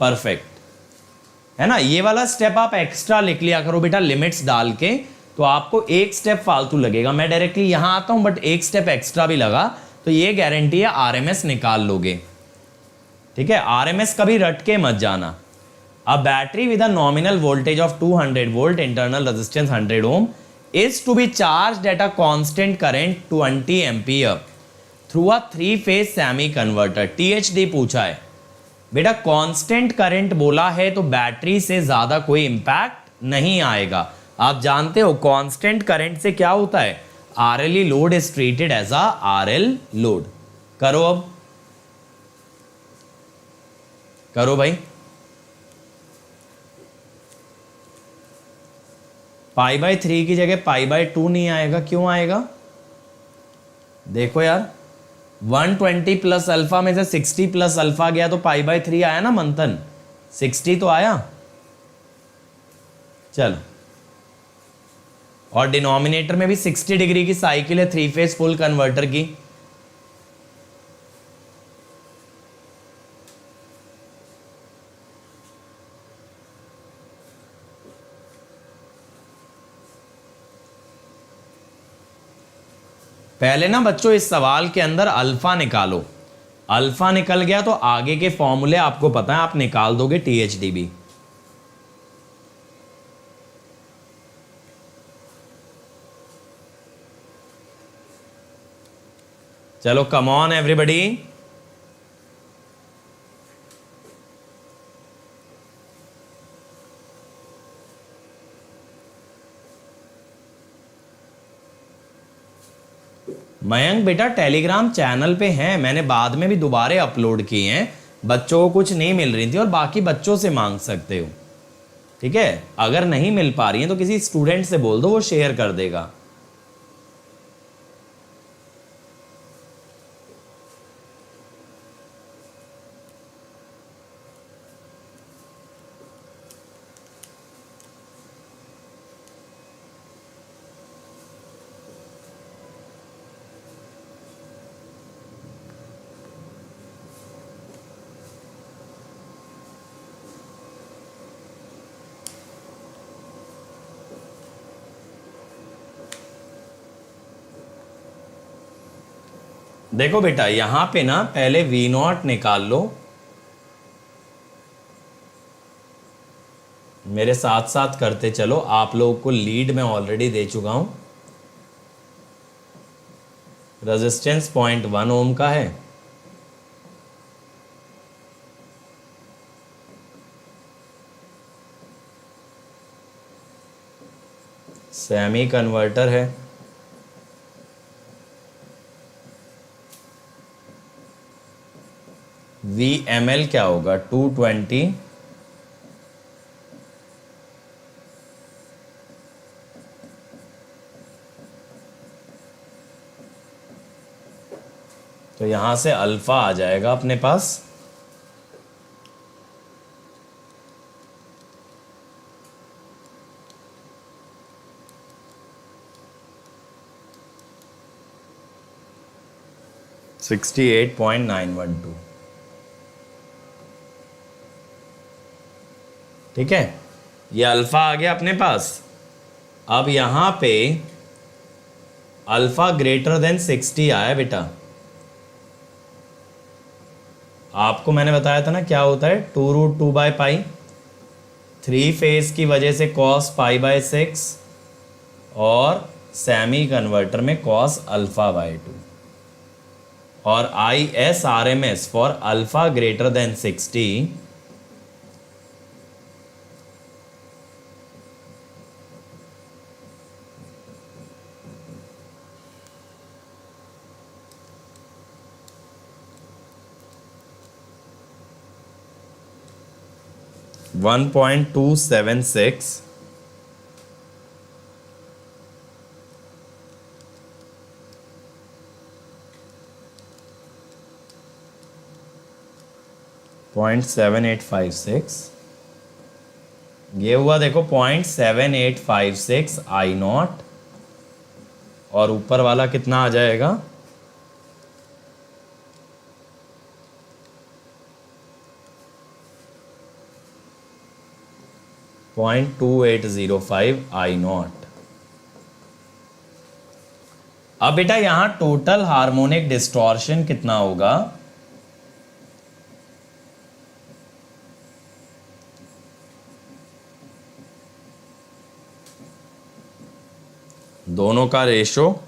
परफेक्ट है ना। ये वाला स्टेप आप एक्स्ट्रा लिख लिया करो बेटा लिमिट्स डाल के, तो आपको एक स्टेप फालतू लगेगा। मैं डायरेक्टली यहां आता हूं बट एक स्टेप एक्स्ट्रा भी लगा तो ये गारंटी है आरएमएस निकाल लोगे। ठीक है, आरएमएस कभी रट के मत जाना। A battery with a nominal voltage of 200 volt, internal resistance 100 ohm, is to be charged at a constant current 20 ampere through a 3-phase semi converter। THD पूछा है बेटा, कांस्टेंट करंट बोला है तो बैटरी से ज्यादा कोई इंपैक्ट नहीं आएगा। आप जानते हो कांस्टेंट करंट से क्या होता है? RLE load is treated as a RL load. करो अब, करो भाई। पाई बाय 3 की जगह पाई बाय 2 नहीं आएगा, क्यों आएगा? देखो यार 120 प्लस अल्फा में से 60 प्लस अल्फा गया तो पाई बाय 3 आया ना मंथन, 60 तो आया। चलो, और डिनोमिनेटर में भी 60 डिग्री की साइकिल है 3 फेज फुल कन्वर्टर की। पहले ना बच्चों इस सवाल के अंदर अल्फा निकालो। अल्फा निकल गया तो आगे के फॉर्मूले आपको पता है, आप निकाल दोगे THD भी। चलो कम ऑन एवरीबॉडी। मयंक बेटा टेलीग्राम चैनल पे हैं, मैंने बाद में भी दोबारा अपलोड किए हैं। बच्चों को कुछ नहीं मिल रही थी और बाकी बच्चों से मांग सकते हो। ठीक है, अगर नहीं मिल पा रही है तो किसी स्टूडेंट से बोल दो, वो शेयर कर देगा। देखो बेटा यहां पे ना पहले वी नॉट निकाल लो, मेरे साथ साथ करते चलो, आप लोगों को लीड मैं ऑलरेडी दे चुका हूं। रेजिस्टेंस 0.1 ओम का है, सेमी कन्वर्टर है, वी एम एल क्या होगा 220, तो यहां से अल्फा आ जाएगा अपने पास। $68.912, ठीक है, ये अल्फा आ गया अपने पास। अब यहां पे अल्फा ग्रेटर देन 60 आया बेटा, आपको मैंने बताया था ना क्या होता है 2√2/पाई, 3 फेज की वजह से cos π/6 और सेमी कन्वर्टर में cos α/2 और ISRMS for alpha greater then 60 1.276 0.7856, ये हुआ देखो 0.7856 आई नॉट, और ऊपर वाला कितना आ जाएगा 0.2805 आई नॉट। अब बेटा यहां टोटल हार्मोनिक डिस्टॉर्शन कितना होगा, दोनों का रेशो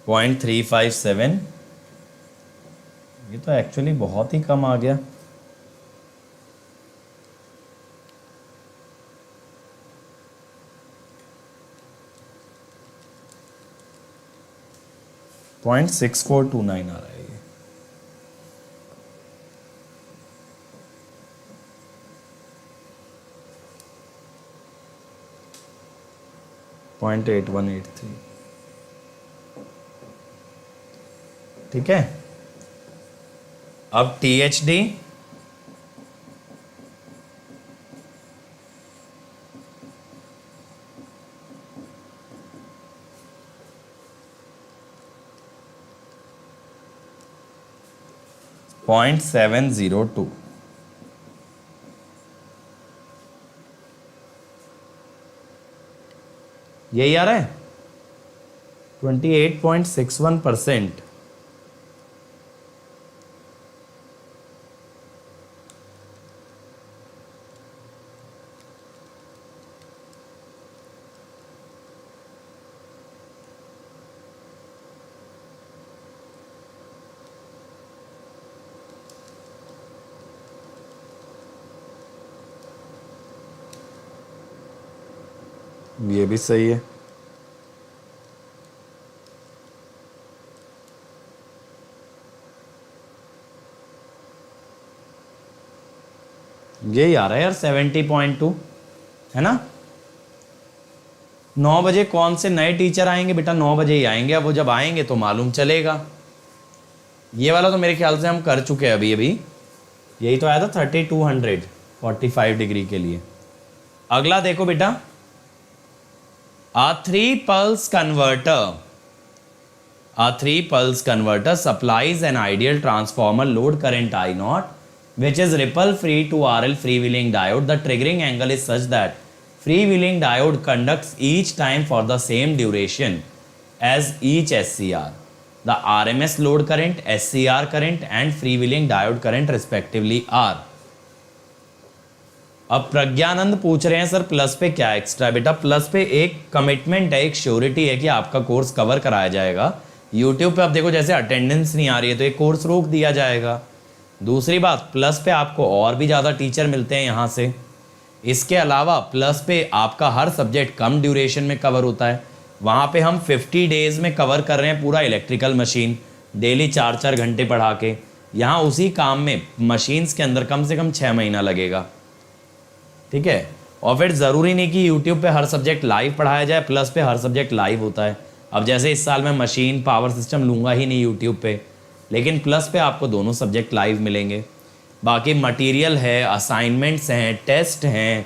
0.357, ये तो एक्चुअली बहुत ही कम आ गया। .6429 आ रहा है ये। .8183, ठीक है। अब THD .702, यही आ रहा है 28.61%। ये भी सही है। यही आ रहा है यार 70.2, है ना। 9 बजे कौन से नए टीचर आएंगे बेटा, 9 बजे ही आएंगे। अब वो जब आएंगे तो मालूम चलेगा। ये वाला तो मेरे ख्याल से हम कर चुके हैं अभी अभी, यही तो आया था 3200 45 डिग्री के लिए। अगला देखो बेटा, A 3 pulse converter supplies an ideal transformer load current I naught which is ripple free to RL freewheeling diode. The triggering angle is such that freewheeling diode conducts each time for the same duration as each SCR. The RMS load current, SCR current and freewheeling diode current respectively are. अब प्रज्ञानंद पूछ रहे हैं sir plus पे क्या extra है? बेटा plus पे एक कमिटमेंट है, एक श्योरिटी है कि आपका कोर्स कवर कराया जाएगा। यूट्यूब पे आप देखो जैसे अटेंडेंस नहीं आ रही है तो एक कोर्स रोक दिया जाएगा। दूसरी बात, प्लस पे आपको और भी ज़्यादा टीचर मिलते हैं यहाँ से। इसके अलावा प्लस पे आपका हर सब्जेक्ट कम ड्यूरेशन में कवर होता है। वहाँ पे हम 50 डेज़ में कवर कर रहे हैं पूरा इलेक्ट्रिकल मशीन, डेली 4-4 घंटे पढ़ा के। यहाँ उसी काम में मशीन्स के अंदर कम से कम 6 महीना लगेगा, ठीक है। और फिर ज़रूरी नहीं कि यूट्यूब पे हर सब्जेक्ट लाइव पढ़ाया जाए, प्लस पे हर सब्जेक्ट लाइव होता है। अब जैसे इस साल मैं मशीन पावर सिस्टम लूँगा ही नहीं यूट्यूब पे, लेकिन प्लस पे आपको दोनों सब्जेक्ट लाइव मिलेंगे। बाकी मटेरियल है, असाइनमेंट्स हैं, टेस्ट हैं,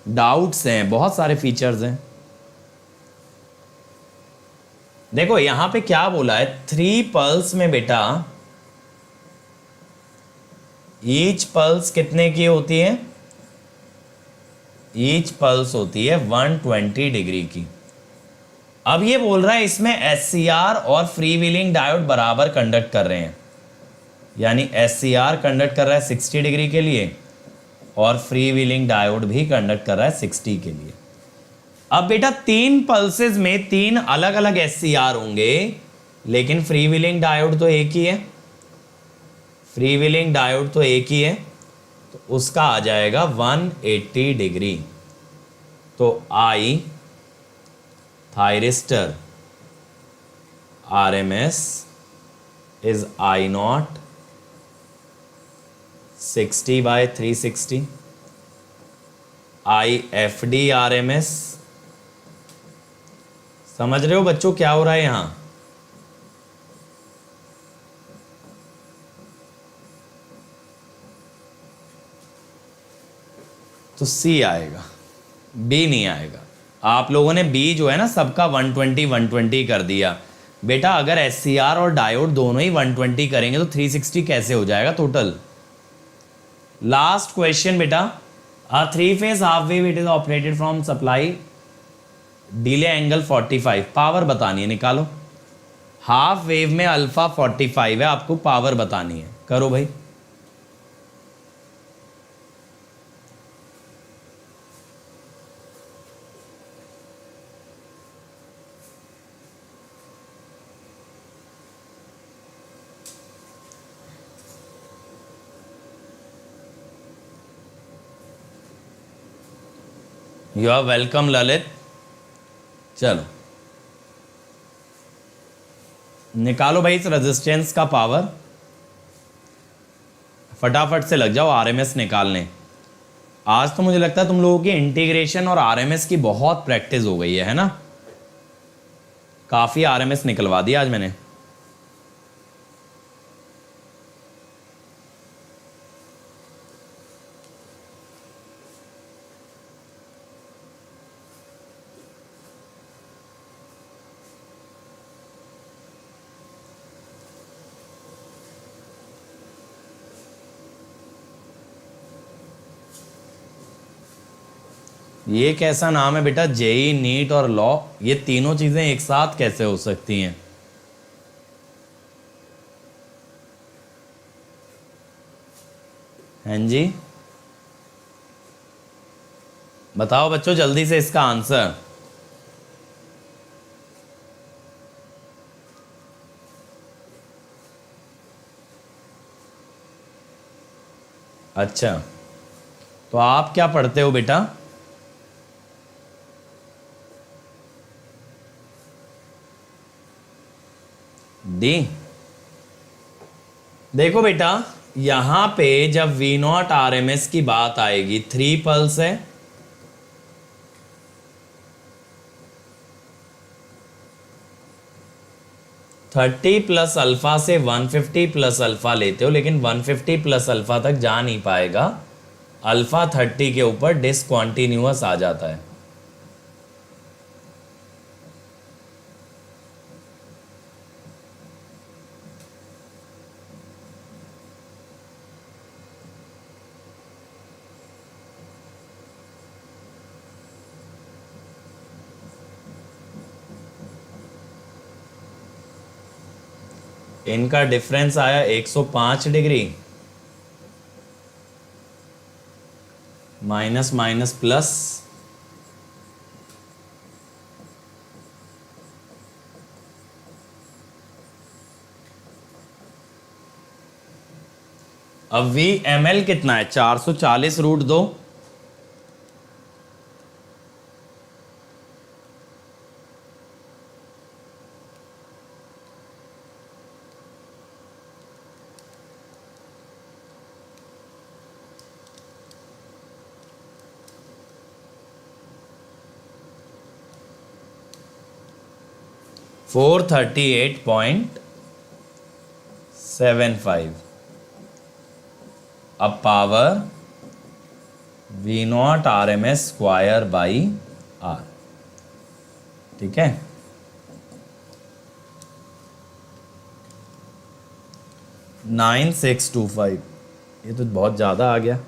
डाउट्स हैं, बहुत सारे फीचर्स हैं। देखो यहाँ पे क्या बोला है, 3 पल्स में बेटा ईच पल्स कितने की होती है? ईच पल्स होती है 120 डिग्री की। अब ये बोल रहा है इसमें SCR और फ्री व्हीलिंग डायोड बराबर कंडक्ट कर रहे हैं, यानी SCR कंडक्ट कर रहा है 60 डिग्री के लिए और फ्री व्हीलिंग डायोड भी कंडक्ट कर रहा है 60 के लिए। अब बेटा 3 पल्सेस में 3 अलग अलग SCR होंगे, लेकिन फ्री व्हीलिंग डायोड तो एक ही है। फ्री व्हीलिंग डायोड तो एक ही है, तो उसका आ जाएगा 180 डिग्री। तो I thyristor RMS is I0 60/360, IFD RMS। समझ रहे हो बच्चों क्या हो रहा है यहां? तो C आएगा, B नहीं आएगा। आप लोगों ने B जो है ना सबका 120 कर दिया। बेटा अगर SCR और डायोड दोनों ही 120 करेंगे तो 360 कैसे हो जाएगा टोटल? लास्ट क्वेश्चन बेटा, अ 3 phase half wave it is operated from supply delay angle 45, power बतानी है, निकालो। हाफ वेव में अल्फा 45 है, आपको पावर बतानी है, करो भाई। You are welcome Lalit. चलो निकालो भाई इस रेजिस्टेंस का पावर, फटाफट से लग जाओ आरएमएस निकालने। आज तो मुझे लगता है तुम लोगों की इंटीग्रेशन और आरएमएस की बहुत प्रैक्टिस हो गई है ना? काफ़ी आरएमएस निकलवा दिया आज मैंने। ये कैसा नाम है बेटा? जेई, नीट और लॉ, ये तीनों चीजें एक साथ कैसे हो सकती हैं? हैं जी, बताओ बच्चों जल्दी से इसका आंसर। अच्छा, तो आप क्या पढ़ते हो बेटा? डी। देखो बेटा यहां पे जब V0 RMS की बात आएगी, 3 पल्स है, थर्टी प्लस अल्फा से 150 प्लस अल्फा लेते हो, लेकिन 150 प्लस अल्फा तक जा नहीं पाएगा, अल्फा 30 के ऊपर डिसकंटिन्यूअस आ जाता है। इनका डिफरेंस आया 105 डिग्री, माइनस माइनस प्लस, अब वी एम एल कितना है, 440 रूट 2, $438.75। अब power V naught R M S square by R, ठीक है। $9625, ये तो बहुत ज़्यादा आ गया,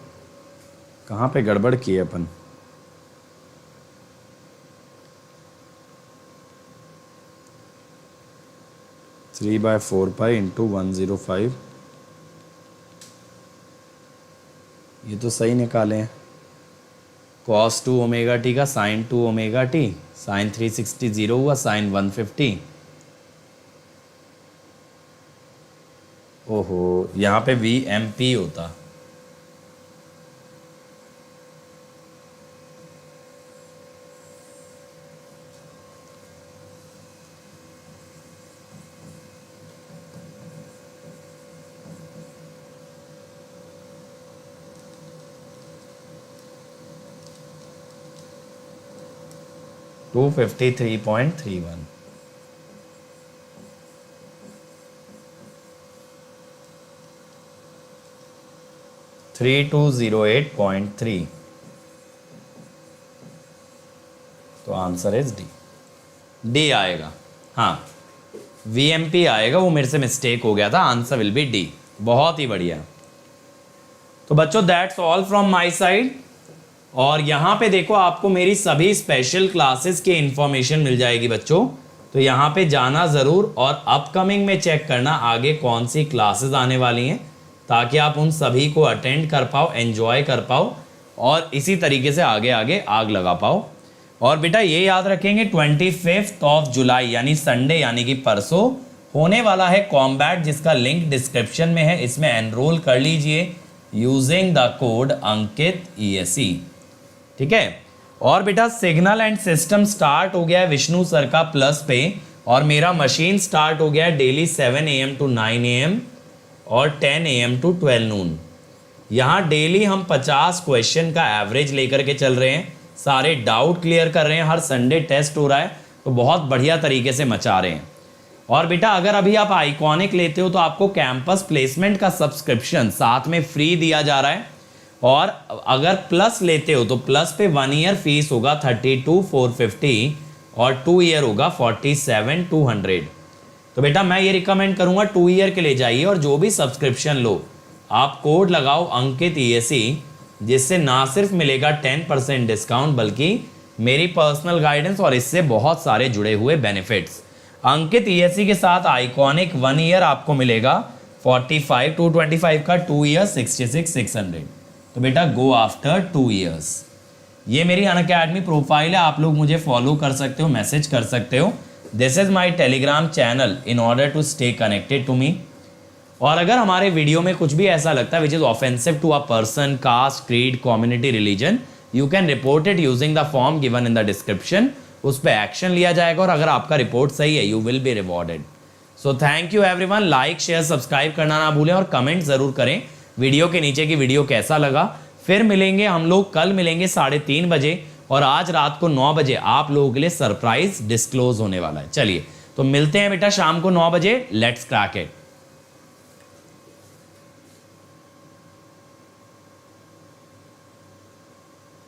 कहाँ पे गड़बड़ की है अपन। थ्री बाय 4 इंटू 105, ये तो सही निकाले हैं। cos 2 ओमेगा टी का sin 2 ओमेगा टी, sin 360 0 हुआ, sin 150। ओहो, यहाँ पे वी एम पी होता, $253.31। $3208.3। तो आंसर इज डी, डी आएगा। हाँ, वीएमपी आएगा, वो मेरे से मिस्टेक हो गया था, आंसर विल बी डी। बहुत ही बढ़िया। तो बच्चों that's all from my side. और यहाँ पे देखो आपको मेरी सभी स्पेशल क्लासेस की इंफॉर्मेशन मिल जाएगी बच्चों, तो यहाँ पे जाना ज़रूर और अपकमिंग में चेक करना आगे कौन सी क्लासेस आने वाली हैं, ताकि आप उन सभी को अटेंड कर पाओ, एंजॉय कर पाओ और इसी तरीके से आगे आगे आग लगा पाओ। और बेटा ये याद रखेंगे 25 जुलाई यानी संडे यानी कि परसों होने वाला है कॉम्बैट, जिसका लिंक डिस्क्रिप्शन में है, इसमें एनरोल कर लीजिए using the code Ankit ESE, ठीक है। और बेटा सिग्नल एंड सिस्टम स्टार्ट हो गया है विष्णु सर का प्लस पे, और मेरा मशीन स्टार्ट हो गया है डेली 7 AM to 9 AM और 10 AM to 12 noon। यहाँ डेली हम 50 क्वेश्चन का एवरेज लेकर के चल रहे हैं, सारे डाउट क्लियर कर रहे हैं, हर संडे टेस्ट हो रहा है, तो बहुत बढ़िया तरीके से मचा रहे हैं। और बेटा अगर अभी आप आइकॉनिक लेते हो तो आपको कैंपस प्लेसमेंट का सब्सक्रिप्शन साथ में फ्री दिया जा रहा है, और अगर प्लस लेते हो तो प्लस पे 1 ईयर फीस होगा 32,450 और 2 ईयर होगा 47,200। तो बेटा मैं ये रिकमेंड करूंगा 2 ईयर के ले जाइए, और जो भी सब्सक्रिप्शन लो आप कोड लगाओ अंकित ESE, जिससे ना सिर्फ मिलेगा 10% डिस्काउंट बल्कि मेरी पर्सनल गाइडेंस और इससे बहुत सारे जुड़े हुए बेनिफिट्स। अंकित ESE के साथ आइकॉनिक 1 ईयर आपको मिलेगा 45,225 का, 2 ईयर 66,600। तो बेटा गो आफ्टर 2 ईयर्स। ये मेरी अनअकैडमी प्रोफाइल है, आप लोग मुझे फॉलो कर सकते हो, मैसेज कर सकते हो। This is my Telegram channel in order to stay connected to me. और अगर हमारे वीडियो में कुछ भी ऐसा लगता है which is offensive to a person, caste, creed, community, religion, you can report it using the form given in the description. उस पर एक्शन लिया जाएगा, और अगर आपका रिपोर्ट सही है you will be rewarded. So thank you everyone. Like share subscribe करना ना भूलें, और कमेंट जरूर करें वीडियो के नीचे कि वीडियो कैसा लगा। फिर मिलेंगे हम लोग, कल मिलेंगे 3:30 बजे, और आज रात को 9 बजे आप लोगों के लिए सरप्राइज डिस्क्लोज होने वाला है। चलिए तो मिलते हैं बेटा शाम को 9 बजे। Let's crack it.